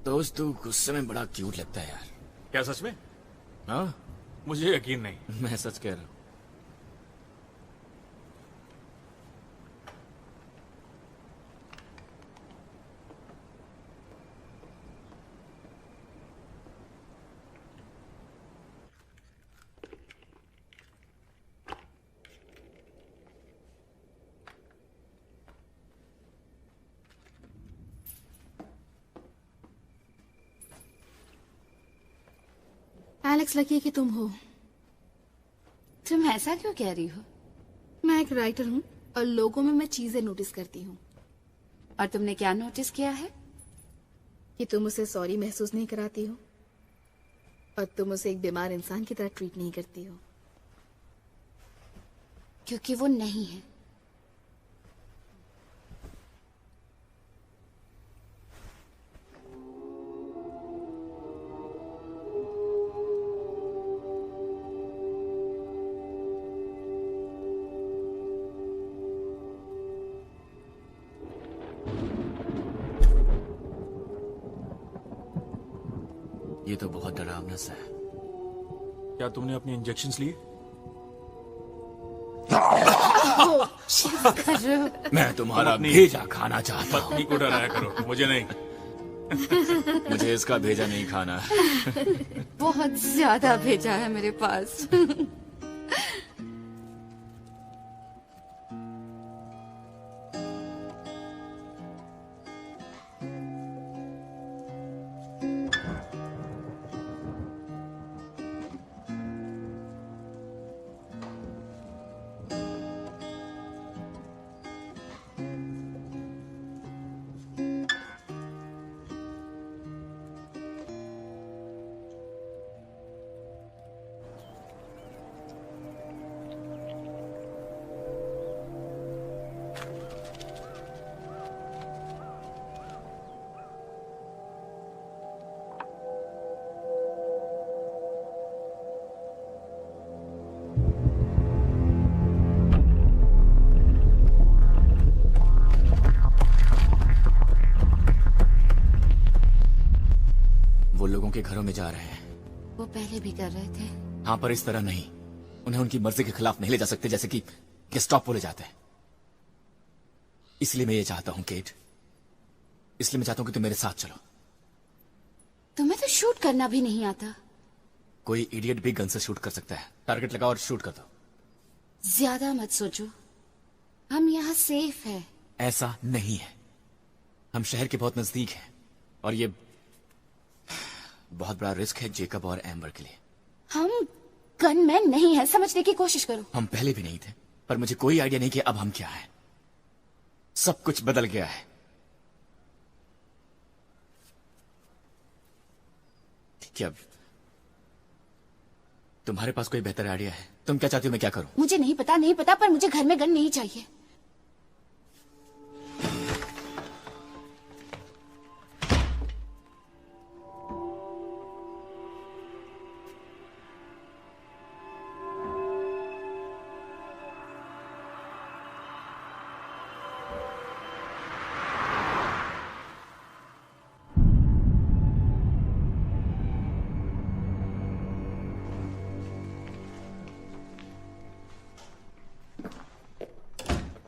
दोस्त तू गुस्से में बड़ा क्यूट लगता है यार। क्या सच में? हाँ, मुझे यकीन नहीं। मैं सच कह रहा हूँ। एलेक्स, लकी कि तुम हो। तुम ऐसा क्यों कह रही हो? मैं एक राइटर हूँ और लोगों में मैं चीजें नोटिस करती हूँ। और तुमने क्या नोटिस किया है? कि तुम उसे सॉरी महसूस नहीं कराती हो और तुम उसे एक बीमार इंसान की तरह ट्रीट नहीं करती हो। क्योंकि वो नहीं है। ये तो बहुत डरावना सा है। क्या तुमने अपने इंजेक्शंस लिए? मैं तुम्हारा भेजा खाना चाहता हूँ। पत्नी को डराया करो, मुझे नहीं। मुझे इसका भेजा नहीं खाना। बहुत ज्यादा भेजा है मेरे पास। वो लोगों के घरों में जा रहे हैं। वो पहले भी कर रहे थे। हाँ, पर इस तरह नहीं। उन्हें उनकी मर्जी के खिलाफ नहीं ले जा सकते, जैसे कि गेस्टापो ले जाते हैं। इसलिए मैं ये चाहता हूं केट, इसलिए मैं चाहता हूं कि तुम मेरे साथ चलो। तुम्हें तो शूट करना भी नहीं आता। कोई इडियट भी गन से शूट कर सकता है। टारगेट लगाओ और शूट कर दो। ज्यादा मत सोचो, हम यहाँ सेफ है। ऐसा नहीं है, हम शहर के बहुत नजदीक हैं और ये बहुत बड़ा रिस्क है जेकब और एम्बर के लिए। हम गनमैन नहीं है, समझने की कोशिश करो। हम पहले भी नहीं थे, पर मुझे कोई आइडिया नहीं कि अब हम क्या है। सब कुछ बदल गया है। ठीक है, अब तुम्हारे पास कोई बेहतर आइडिया है? तुम क्या चाहती हो मैं क्या करूं? मुझे नहीं पता, पर मुझे घर में गन नहीं चाहिए।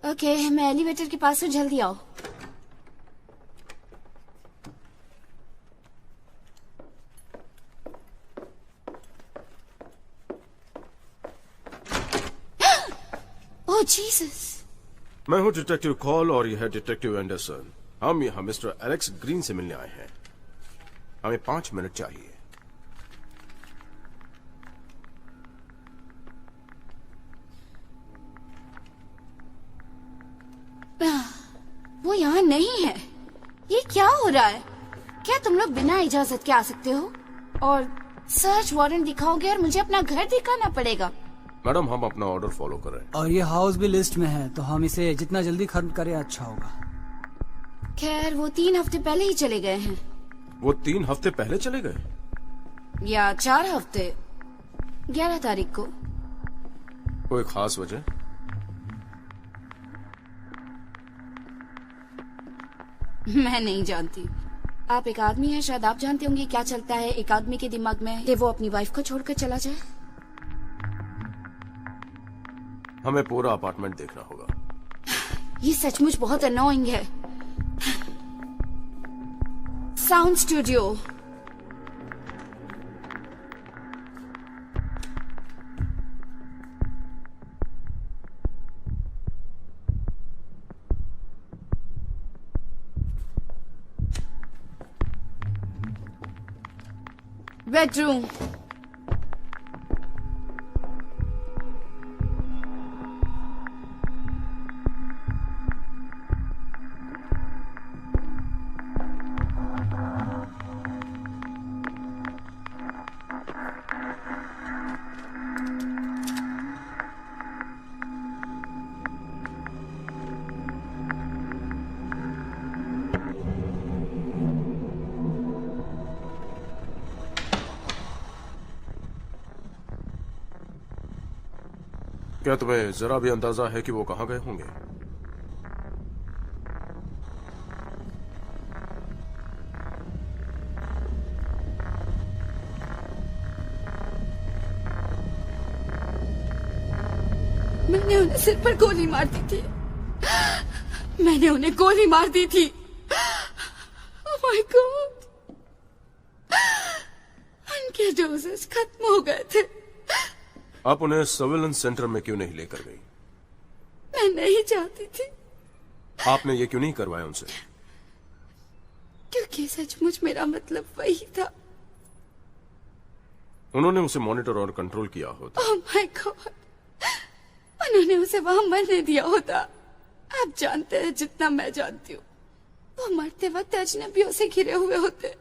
ओके, मैं एलिवेटर के पास हूँ, जल्दी आओ। ओह जीसस। मैं हूँ डिटेक्टिव कॉल और यह है डिटेक्टिव एंडरसन। हम यहाँ मिस्टर एलेक्स ग्रीन से मिलने आए हैं। हमें 5 मिनट चाहिए। वो यहाँ नहीं है। ये क्या हो रहा है? क्या तुम लोग बिना इजाजत के आ सकते हो और सर्च वारंट दिखाओगे और मुझे अपना घर दिखाना पड़ेगा? मैडम, हम अपना ऑर्डर फॉलो कर रहे हैं। और ये हाउस भी लिस्ट में है, तो हम इसे जितना जल्दी खत्म करें अच्छा होगा। खैर, वो 3 हफ्ते पहले ही चले गए हैं। वो 3 हफ्ते पहले चले गए? या 4 हफ्ते, 11 तारीख को। कोई खास वजह? मैं नहीं जानती। आप एक आदमी हैं, शायद आप जानते होंगे क्या चलता है एक आदमी के दिमाग में कि वो अपनी वाइफ को छोड़कर चला जाए। हमें पूरा अपार्टमेंट देखना होगा। ये सचमुच बहुत अनोइंग है। Sound studio. बेडरूम। क्या तुम्हें जरा भी अंदाजा है कि वो कहां गए होंगे? मैंने उन्हें सिर पर गोली मार दी थी। मैंने उन्हें गोली मार दी थी। Oh my God. उनके डोजेस खत्म हो गए थे। आप उन्हें सर्विलेंस सेंटर में क्यों नहीं लेकर गई? मैं नहीं चाहती थी। आपने ये क्यों नहीं करवाया उनसे? क्योंकि सचमुच मेरा मतलब वही था। उन्होंने उसे मॉनिटर और कंट्रोल किया होता। ओह माय गॉड, उन्होंने उसे वहां मरने दिया होता। आप जानते हैं जितना मैं जानती हूँ, वो मरते वक्त अजनबियों से घिरे हुए होते।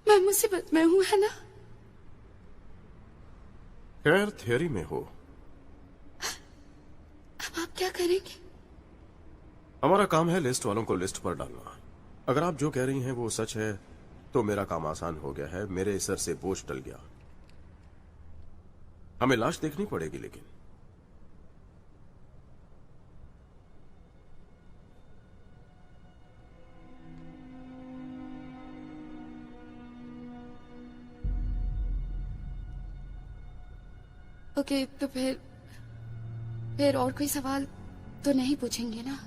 मैं मुसीबत में हूँ, है ना? खैर, थियरी में हो। अब आप क्या करेंगे? हमारा काम है लिस्ट वालों को लिस्ट पर डालना। अगर आप जो कह रही हैं वो सच है तो मेरा काम आसान हो गया है। मेरे सर से बोझ टल गया। हमें लाश देखनी पड़ेगी, लेकिन ओके, तो फिर और कोई सवाल तो नहीं पूछेंगे ना?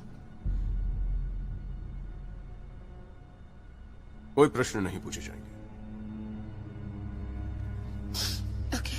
कोई प्रश्न नहीं पूछे जाएंगे। Okay.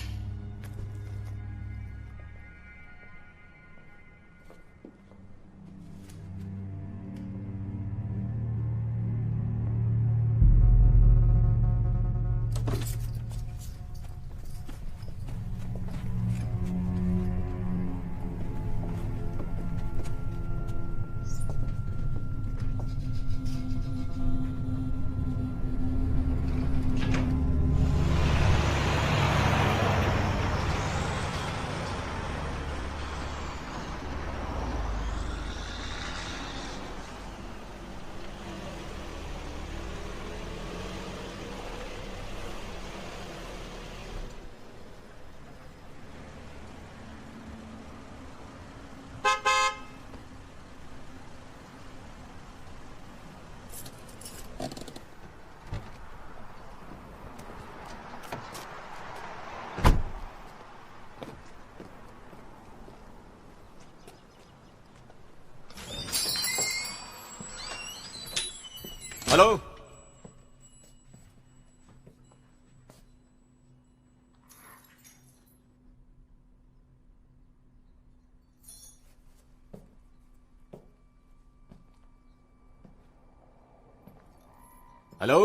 Hello, hello,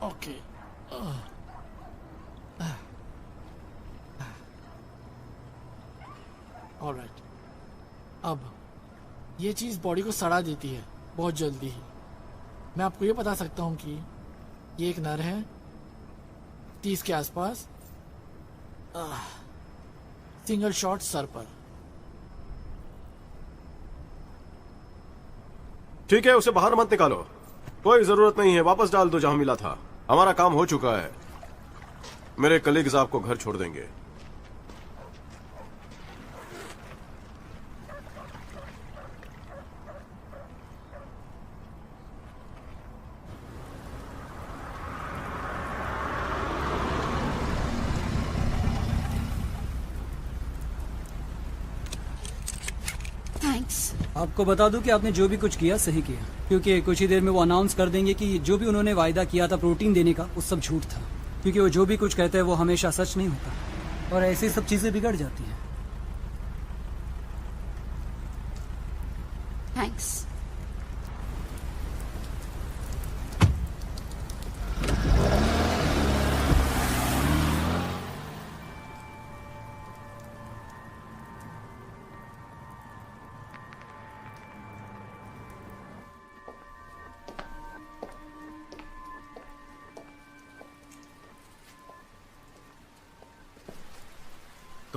okay. Alright, अब ये चीज बॉडी को सड़ा देती है बहुत जल्दी ही। मैं आपको ये बता सकता हूँ कि ये एक नर है 30 के आसपास, सिंगल शॉट सर पर। ठीक है, उसे बाहर मत निकालो, कोई जरूरत नहीं है, वापस डाल दो जहां मिला था। हमारा काम हो चुका है, मेरे कलीग्स आपको घर छोड़ देंगे। थैंक्स। आपको बता दूं कि आपने जो भी कुछ किया सही किया, क्योंकि कुछ ही देर में वो अनाउंस कर देंगे कि जो भी उन्होंने वायदा किया था प्रोटीन देने का वो सब झूठ था, क्योंकि वो जो भी कुछ कहते हैं वो हमेशा सच नहीं होता और ऐसी सब चीजें बिगड़ जाती हैं। थैंक्स।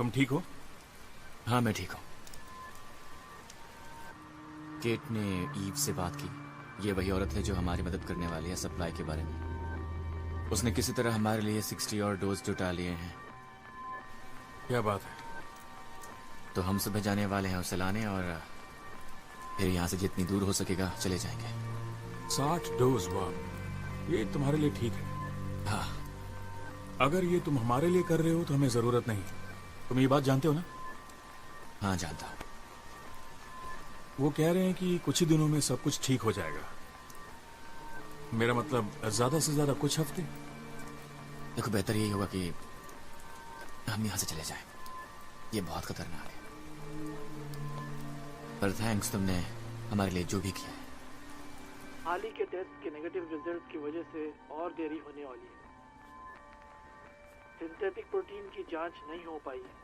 तुम ठीक हो? हाँ, मैं ठीक हूँ। केट ने ईव से बात की। ये वही औरत है जो हमारी मदद करने वाली है सप्लाई के बारे में। उसने किसी तरह हमारे लिए 60 और डोज जुटा लिए हैं। क्या बात है? तो हम सुबह जाने वाले हैं उसे लाने, और फिर यहाँ से जितनी दूर हो सकेगा चले जाएंगे। 60 डोज? वाह, ये तुम्हारे लिए ठीक है। हाँ। अगर ये तुम हमारे लिए कर रहे हो तो हमें जरूरत नहीं। तुम ये बात जानते हो ना? हाँ, जानता हूँ। वो कह रहे हैं कि कुछ ही दिनों में सब कुछ ठीक हो जाएगा। मेरा मतलब ज्यादा से ज्यादा कुछ हफ्ते। देखो, बेहतर यही होगा कि हम यहाँ से चले जाएं। ये बहुत खतरनाक है। पर थैंक्स, तुमने हमारे लिए जो भी किया है। हाल ही के टेस्ट के नेगेटिव रिजल्ट की वजह से और देरी होने वाली है। सिंथेटिक प्रोटीन की जांच नहीं हो पाई है।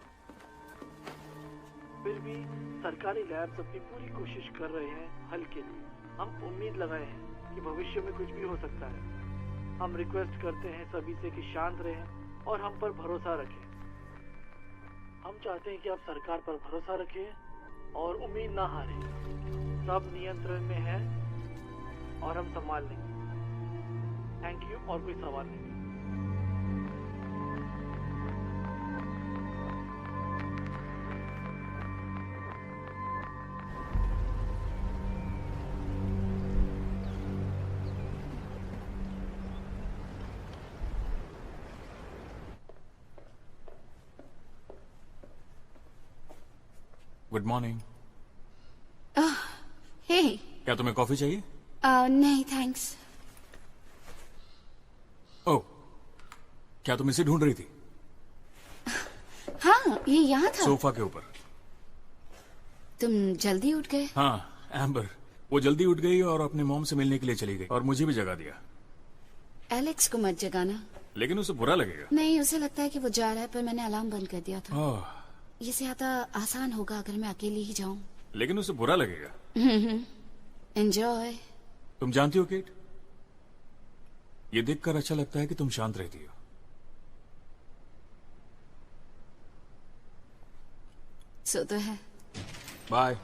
फिर भी सरकारी लैब्स अपनी पूरी कोशिश कर रहे हैं हल के लिए। हम उम्मीद लगाए हैं कि भविष्य में कुछ भी हो सकता है। हम रिक्वेस्ट करते हैं सभी से कि शांत रहें और हम पर भरोसा रखें। हम चाहते हैं कि आप सरकार पर भरोसा रखें और उम्मीद ना हारें। सब नियंत्रण में है और हम संभाल लेंगे। Thank you. और कोई सवाल नहीं? Good morning. हे, क्या तुम्हें कॉफी चाहिए? नहीं थैंक्स। ओह, क्या तुम इसे ढूंढ रही थी? हाँ, ये यहाँ था। सोफा के ऊपर। तुम जल्दी उठ गए? हाँ, एम्बर वो जल्दी उठ गई और अपने मॉम से मिलने के लिए चली गई और मुझे भी जगा दिया। एलेक्स को मत जगाना। लेकिन उसे बुरा लगेगा। नहीं, उसे लगता है कि वो जा रहा है, पर मैंने अलार्म बंद कर दिया था। ओह, ये ज्यादा आसान होगा अगर मैं अकेली ही जाऊं। लेकिन उसे बुरा लगेगा। एंजॉय। तुम जानती हो केट, ये देखकर अच्छा लगता है कि तुम शांत रहती हो। सो तो है। बाय।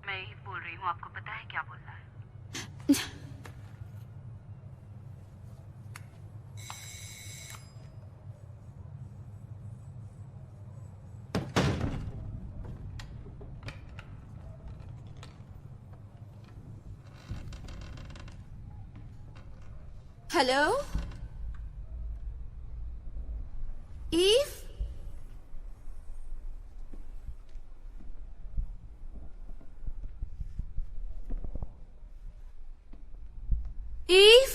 मैं ही बोल रही हूँ, आपको पता है क्या बोलना है? Hello Eve. Eve,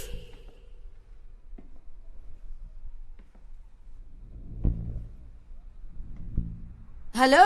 hello.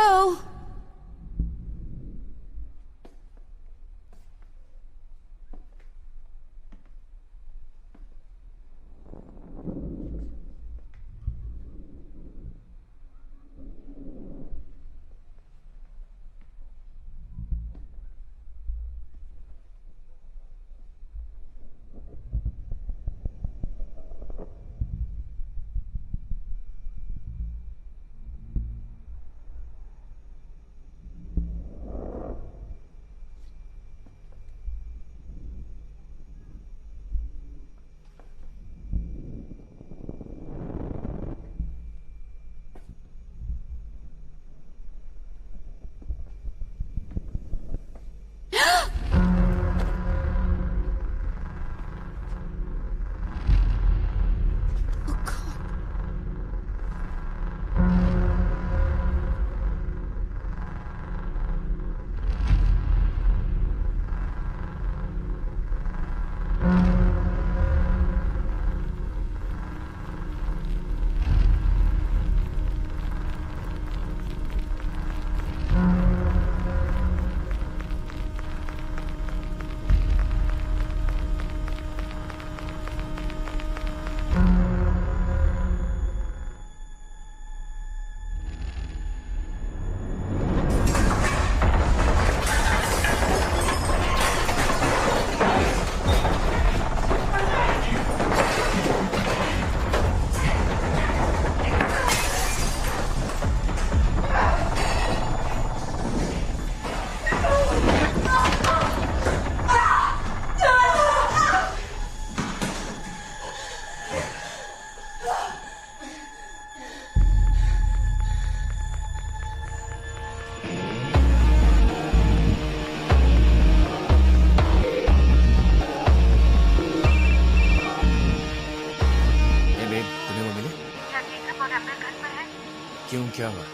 क्या हुआ?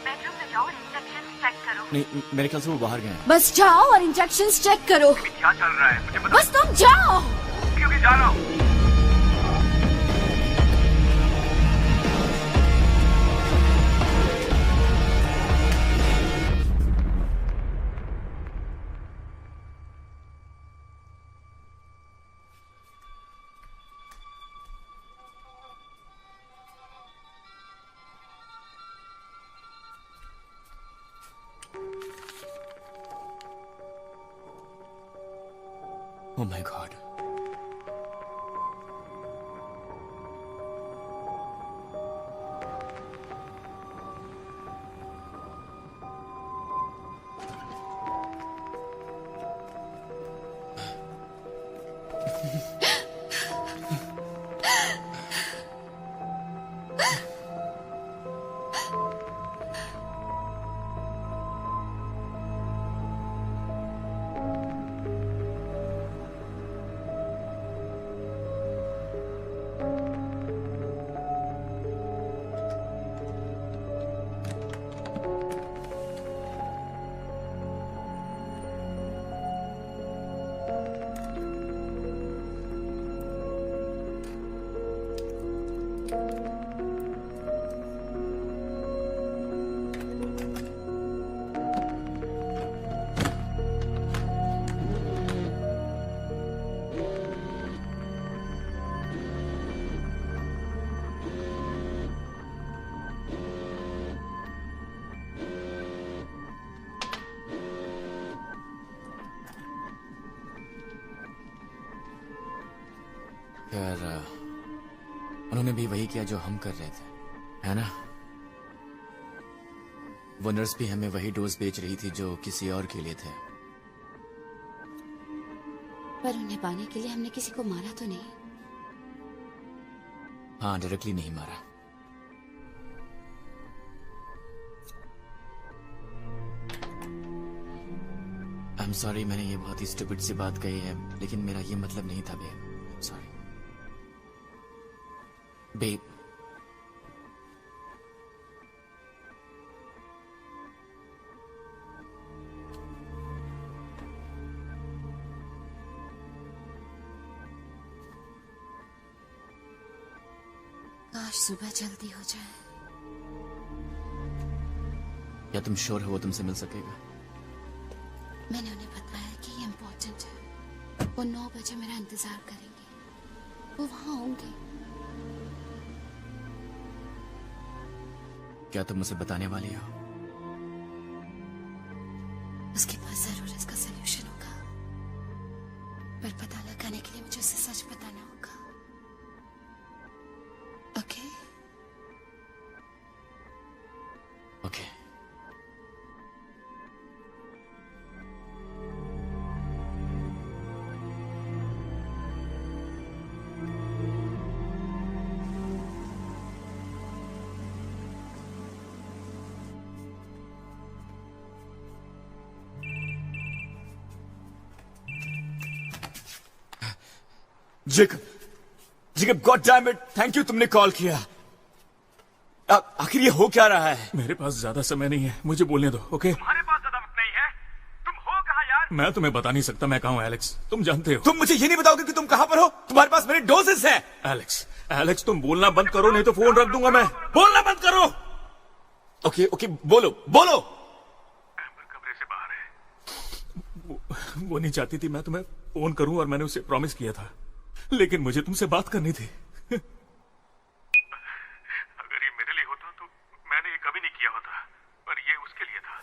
बेडरूम में जाओ और इंजेक्शन चेक करो। नहीं, मेरे ख्याल से वो बाहर गए हैं। बस जाओ और इंजेक्शन चेक करो। क्या चल रहा है मुझे बता। बस तुम जाओ। क्योंकि जा रहा हूँ। Oh my God. खैर, उन्होंने भी वही किया जो हम कर रहे थे, है ना? वो नर्स भी हमें वही डोज बेच रही थी जो किसी और के लिए थे। पर उन्हें पाने के लिए हमने किसी को मारा तो नहीं? हाँ, डायरेक्टली नहीं मारा। आई एम सॉरी, मैंने ये बहुत ही स्टूपिड सी बात कही है, लेकिन मेरा ये मतलब नहीं था बेब। Sorry babe. काश सुबह जल्दी हो जाए। क्या तुम श्योर हो वो तुमसे मिल सकेगा? मैंने उन्हें बताया कि ये इम्पोर्टेंट है। वो 9 बजे मेरा इंतजार करेंगे। वो वहां होंगे। क्या तुम मुझे बताने वाली हो? उसके पास जरूर इसका सलूशन होगा, पर पता लगाने के लिए मुझे उसे सच बताना होगा। Okay? Okay. Jacob, god damn it, thank you, तुमने कॉल किया। आखिर ये हो क्या रहा है? मेरे पास ज्यादा समय नहीं है, मुझे बोलने दो, ओके? तुम्हारे पास ज्यादा वक्त नहीं है। तुम हो कहाँ यार? मैं तुम्हें बता नहीं सकता मैं कहाँ हूँ एलेक्स, तुम जानते हो। तुम मुझे ये नहीं बताओगे कि तुम कहां पर हो? तुम्हारे पास मेरे डोजेस हैं। एलेक्स, तुम बोलना बंद करो, नहीं तो फोन रख दूंगा मैं। बोलना बंद करो। ओके, बोलो। एम्बर कमरे से बाहर है। वो नहीं चाहती थी मैं तुम्हें फोन करूं, और मैंने उसे प्रॉमिस किया था, लेकिन मुझे तुमसे बात करनी थी। अगर ये मेरे लिए होता तो मैंने ये कभी नहीं किया होता, पर ये उसके लिए था।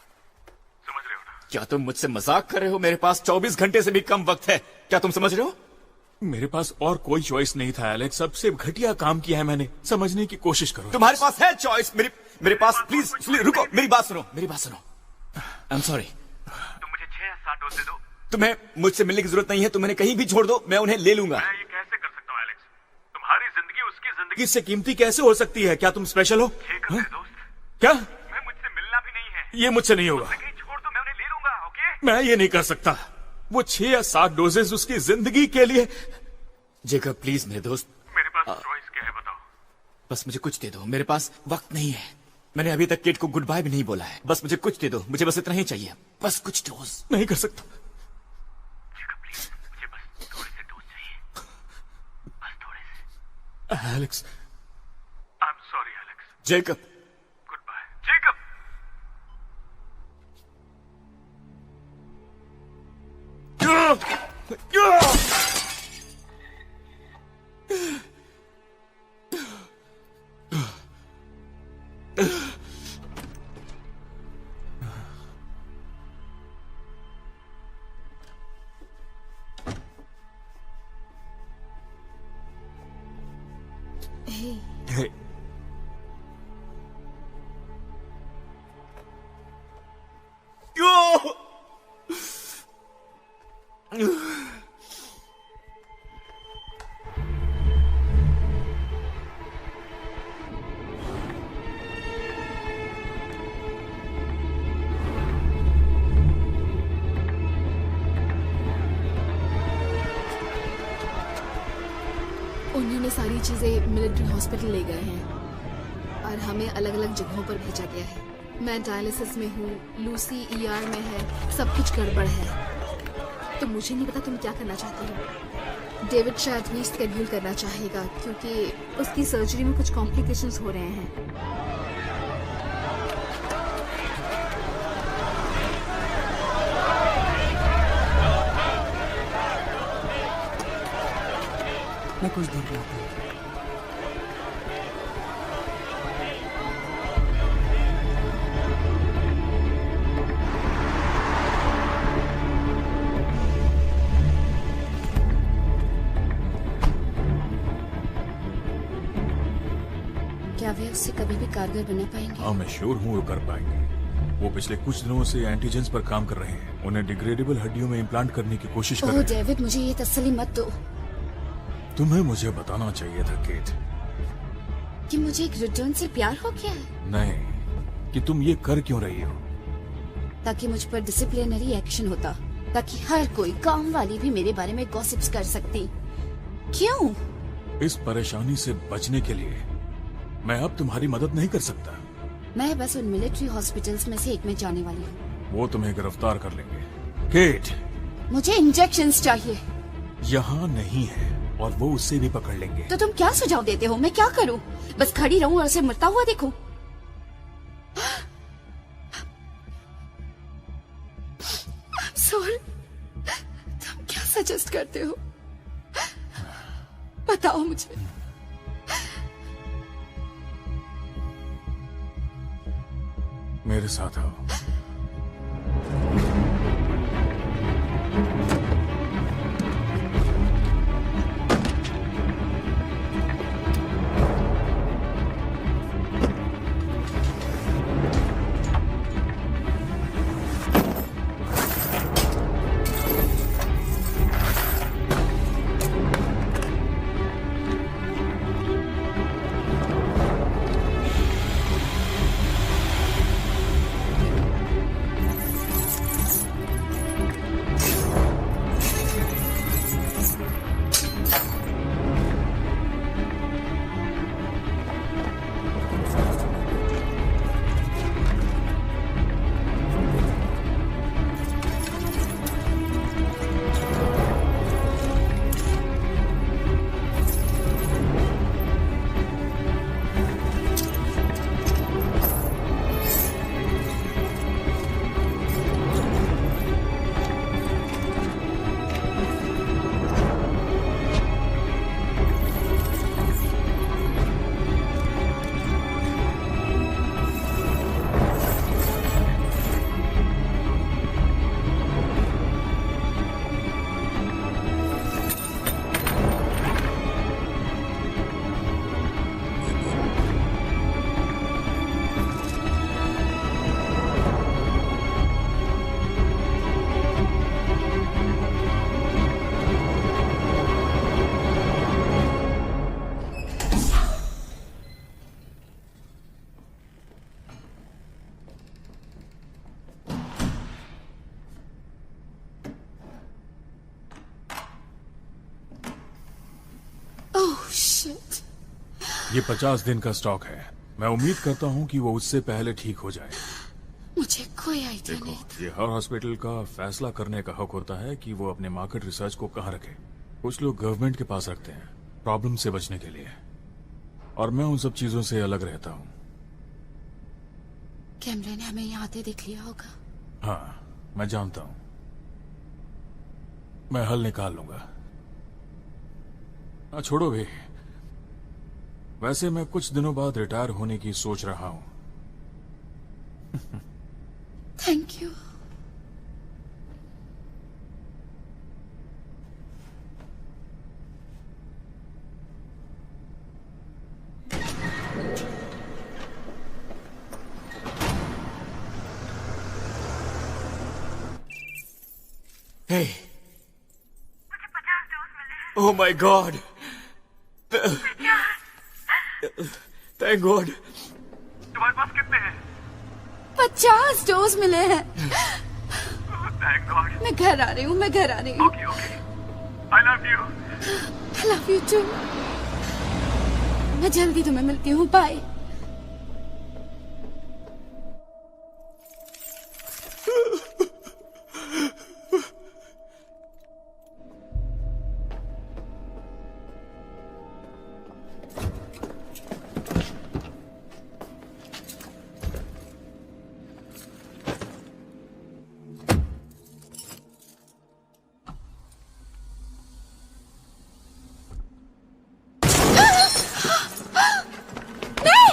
समझ रहे हो ना? क्या तुम मुझसे मजाक कर रहे हो? मेरे पास 24 घंटे से भी कम वक्त है। क्या तुम समझ रहे हो? मेरे पास और कोई चॉइस नहीं था एलेक्स, सबसे घटिया काम किया है मैंने। समझने की कोशिश करो। तुम्हारे पास है चॉइस। मेरे पास, प्लीज रुको, मेरी बात सुनो। आई एम सॉरी। तुम मुझे 6 या 7 डोज दे दो। तुम्हें मुझसे मिलने की जरूरत नहीं है, तुम उन्हें कहीं भी छोड़ दो, मैं उन्हें ले लूंगा। मैं ये कैसे कर सकता हूँ एलेक्स? तुम्हारी जिंदगी उसकी जिंदगी इससे कीमती कैसे हो सकती है? क्या तुम स्पेशल हो? दोस्त। क्या? मैं मुझसे मिलना भी नहीं है। ये मुझसे नहीं होगा। कहीं छोड़ दो, मैं उन्हें ले लूंगा, ओके? मैं ये नहीं कर सकता। वो 6 या 7 डोजेस उसकी जिंदगी के लिए। जेकब प्लीज मेरे दोस्त, मेरे पास चॉइस क्या है बताओ? बस मुझे कुछ दे दो, मेरे पास वक्त नहीं है। मैंने अभी तक किड को गुड बाय भी नहीं बोला है। बस मुझे कुछ दे दो, मुझे बस इतना ही चाहिए, बस कुछ डोज। नहीं कर सकता। Alex, I am sorry Alex. Jacob, goodbye Jacob. Hey. उन्होंने सारी चीजें मिलिट्री हॉस्पिटल ले गए हैं और हमें अलग अलग जगहों पर भेजा गया है। मैं डायलिसिस में हूँ, लूसी ER में है, सब कुछ गड़बड़ है। तो मुझे नहीं पता तुम क्या करना चाहते हो। डेविड शायद रीस्केड्यूल करना चाहेगा क्योंकि उसकी सर्जरी में कुछ कॉम्प्लिकेशंस हो रहे हैं। मैं कुछ देर में आता हूँ। क्या वे उससे कभी भी कारगर बना पाएंगे? हाँ, मैं श्योर हूँ वो कर पाएंगे। वो पिछले कुछ दिनों से एंटीजेंस पर काम कर रहे हैं। उन्हें डिग्रेडेबल हड्डियों में इम्प्लांट करने की कोशिश कर रहे ओह हैं। डेविड, मुझे ये तसल्ली मत दो तुम्हें मुझे बताना चाहिए था केट, कि मुझे एक रिटर्न से प्यार हो गया है। नहीं कि तुम ये कर क्यों रही हो। ताकि मुझ पर डिसिप्लिनरी एक्शन होता, ताकि हर कोई काम वाली भी मेरे बारे में गॉसिप्स कर सकती। क्यों? इस परेशानी से बचने के लिए मैं अब तुम्हारी मदद नहीं कर सकता। मैं बस उन मिलिट्री हॉस्पिटल्स में से एक में जाने वाली हूँ। वो तुम्हें गिरफ्तार कर लेंगे। केट, मुझे इंजेक्शंस चाहिए। यहाँ नहीं है और वो उससे भी पकड़ लेंगे। तो तुम क्या सुझाव देते हो? मैं क्या करूं? बस खड़ी रहूं और उसे मरता हुआ देखूं? सॉरी, तुम क्या सजेस्ट करते हो? बताओ मुझे। मेरे साथ आओ। Oh shit. ये 50 दिन का स्टॉक है। मैं उम्मीद करता हूँ कि वो उससे पहले ठीक हो जाए। मुझे कोई आइडिया देखो, नहीं था। ये हर हॉस्पिटल का फैसला करने का हक होता है कि वो अपने मार्केट रिसर्च को कहाँ रखे। कुछ लोग गवर्नमेंट के पास रखते हैं प्रॉब्लम से बचने के लिए, और मैं उन सब चीजों से अलग रहता हूँ। कैमरे ने हमें यहाँ आते देख लिया होगा। हाँ, मैं जानता हूँ। मैं हल निकाल लूंगा। छोड़ो भी, वैसे मैं कुछ दिनों बाद रिटायर होने की सोच रहा हूँ। Thank you. Hey. Oh my God. Thank God. तुम्हारे पास कितने हैं? 50 डोज मिले हैं। Thank God. मैं घर आ रही हूँ, मैं घर आ रही हूँ। Okay, okay. I love you. I love you too. मैं जल्दी तुम्हें मिलती हूँ। बाय। नहीं!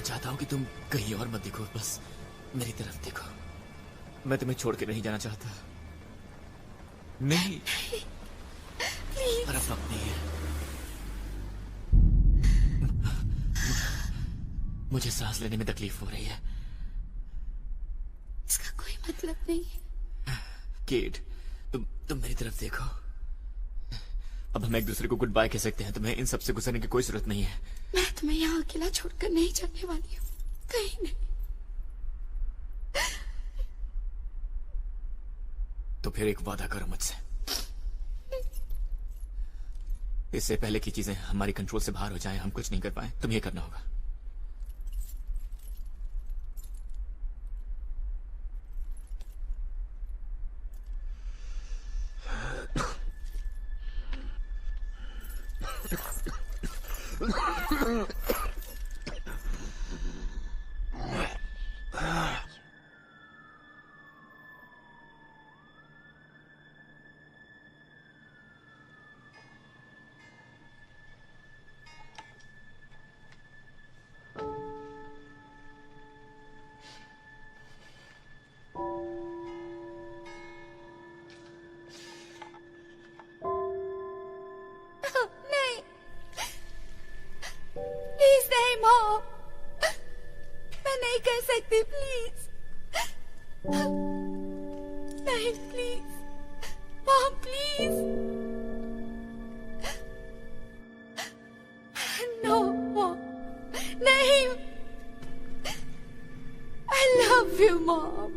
चाहता हूँ कि तुम कहीं और मत देखो, बस मेरी तरफ देखो। मैं तुम्हें छोड़ के नहीं जाना चाहता। नहीं, पर अब वक्त नहीं है। मुझे सांस लेने में तकलीफ हो रही है। इसका कोई मतलब नहीं है। केट, तुम मेरी तरफ देखो। अब हम एक दूसरे को गुड बाय कह सकते हैं। तुम्हें इन सब से गुजरने की कोई जरूरत नहीं है। मैं तुम्हें यहाँ अकेला छोड़कर नहीं जाने वाली हूँ, कहीं नहीं। तो फिर एक वादा करो मुझसे। इससे पहले की चीजें हमारी कंट्रोल से बाहर हो जाएं, हम कुछ नहीं कर पाए, तुम्हें करना होगा। नहीं, प्लीज नहीं मॉम, मैं नहीं कर सकती, प्लीज नहीं, please mom, please no mom, नहीं, आई लव यू मॉम।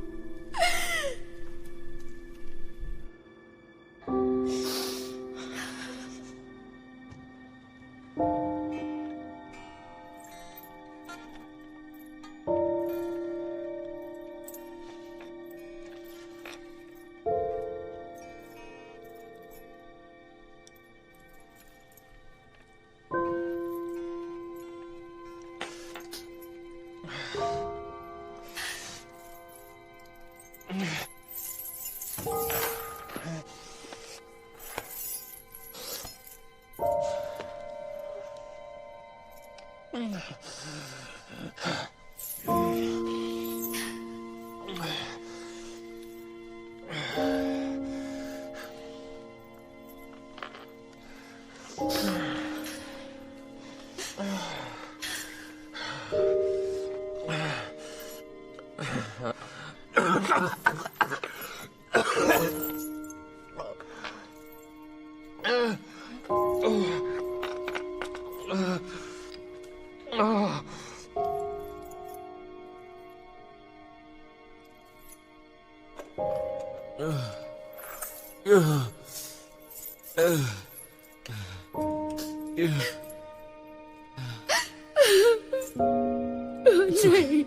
नहीं,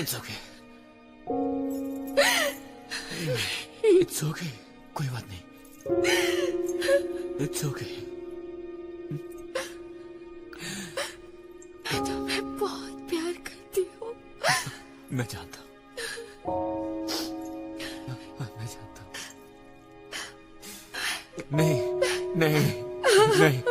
इट्स ओके, इट्स ओके, कोई बात नहीं, इट्स ओके। मैं तुम्हें बहुत प्यार करती हूँ। मैं जानता हूँ, मैं जानता हूँ। नहीं, नहीं, नहीं।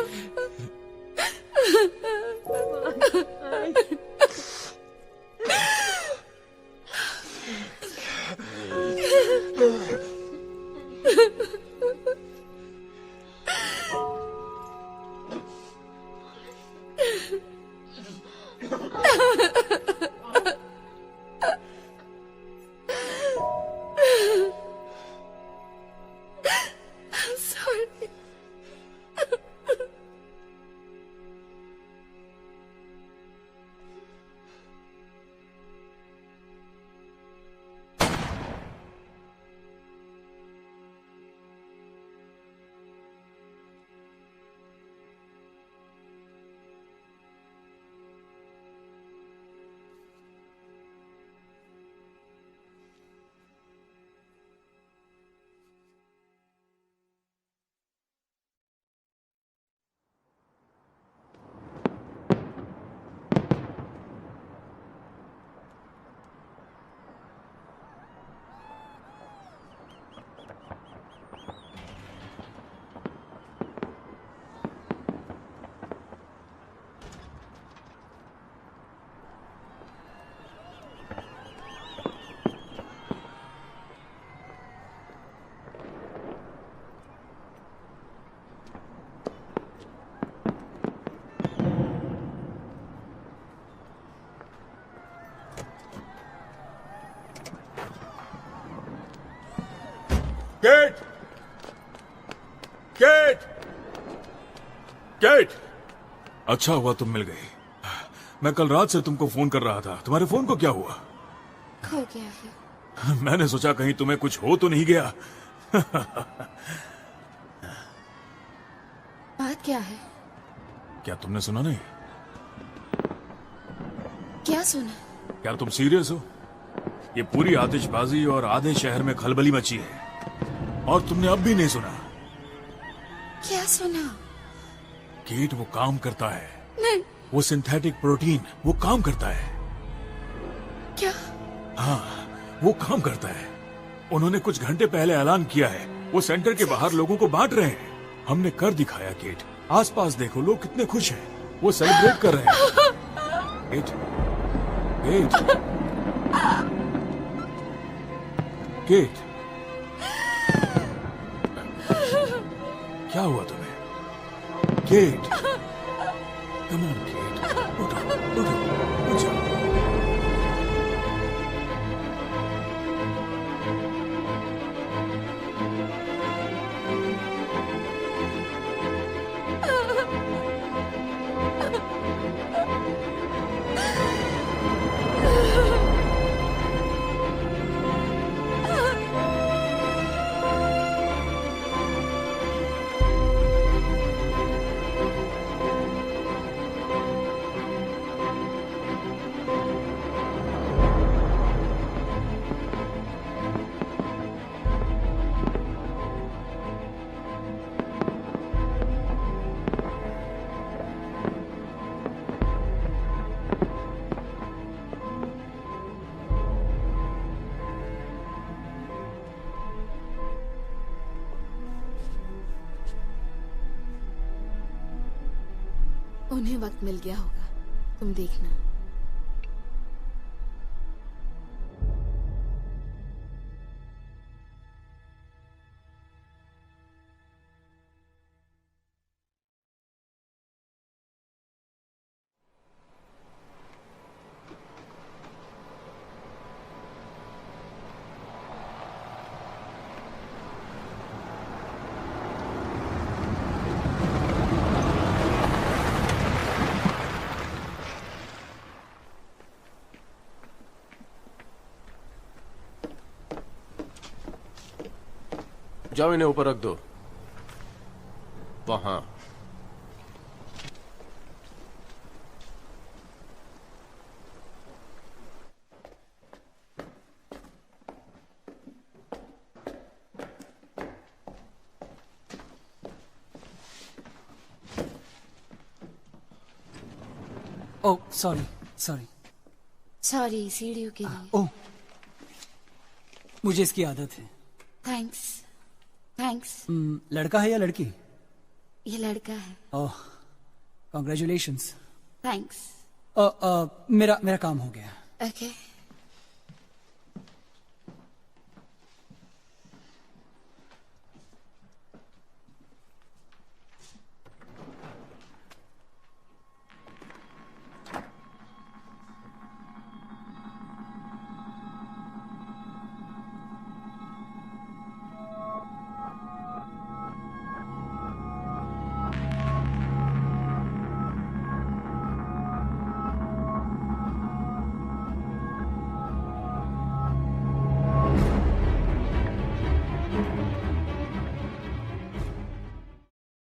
I'm sorry. Cat! Cat! Cat! अच्छा हुआ तुम मिल गई। मैं कल रात से तुमको फोन कर रहा था। तुम्हारे फोन को क्या हुआ? खो गया है। मैंने सोचा कहीं तुम्हें कुछ हो तो नहीं गया। बात क्या है? क्या तुमने सुना नहीं? क्या सुना? क्या तुम सीरियस हो? ये पूरी आतिशबाजी और आधे शहर में खलबली मची है और तुमने अब भी नहीं सुना? क्या सुना? केट वो काम करता है। नहीं। वो सिंथेटिक प्रोटीन वो काम करता है। क्या? हाँ, वो काम करता है। उन्होंने कुछ घंटे पहले ऐलान किया है। वो सेंटर के बाहर लोगों को बांट रहे हैं। हमने कर दिखाया केट। आसपास देखो, लोग कितने खुश हैं। वो सेलिब्रेट कर रहे हैं। केट, केट, केट, क्या हुआ तुम्हें? केट, कम ऑन केट, उठो, उठो, उठ जाओ। उन्हें वक्त मिल गया होगा, तुम देखना। जाओ, इन्हें ऊपर रख दो। वहां। ओह सॉरी सॉरी सॉरी, सीढ़ियों के लिए। ओह, मुझे इसकी आदत है। Thanks thanks. लड़का है या लड़की? ये लड़का है। ओह, कॉन्ग्रेचुलेशंस। थैंक्स। मेरा काम हो गया। ओके।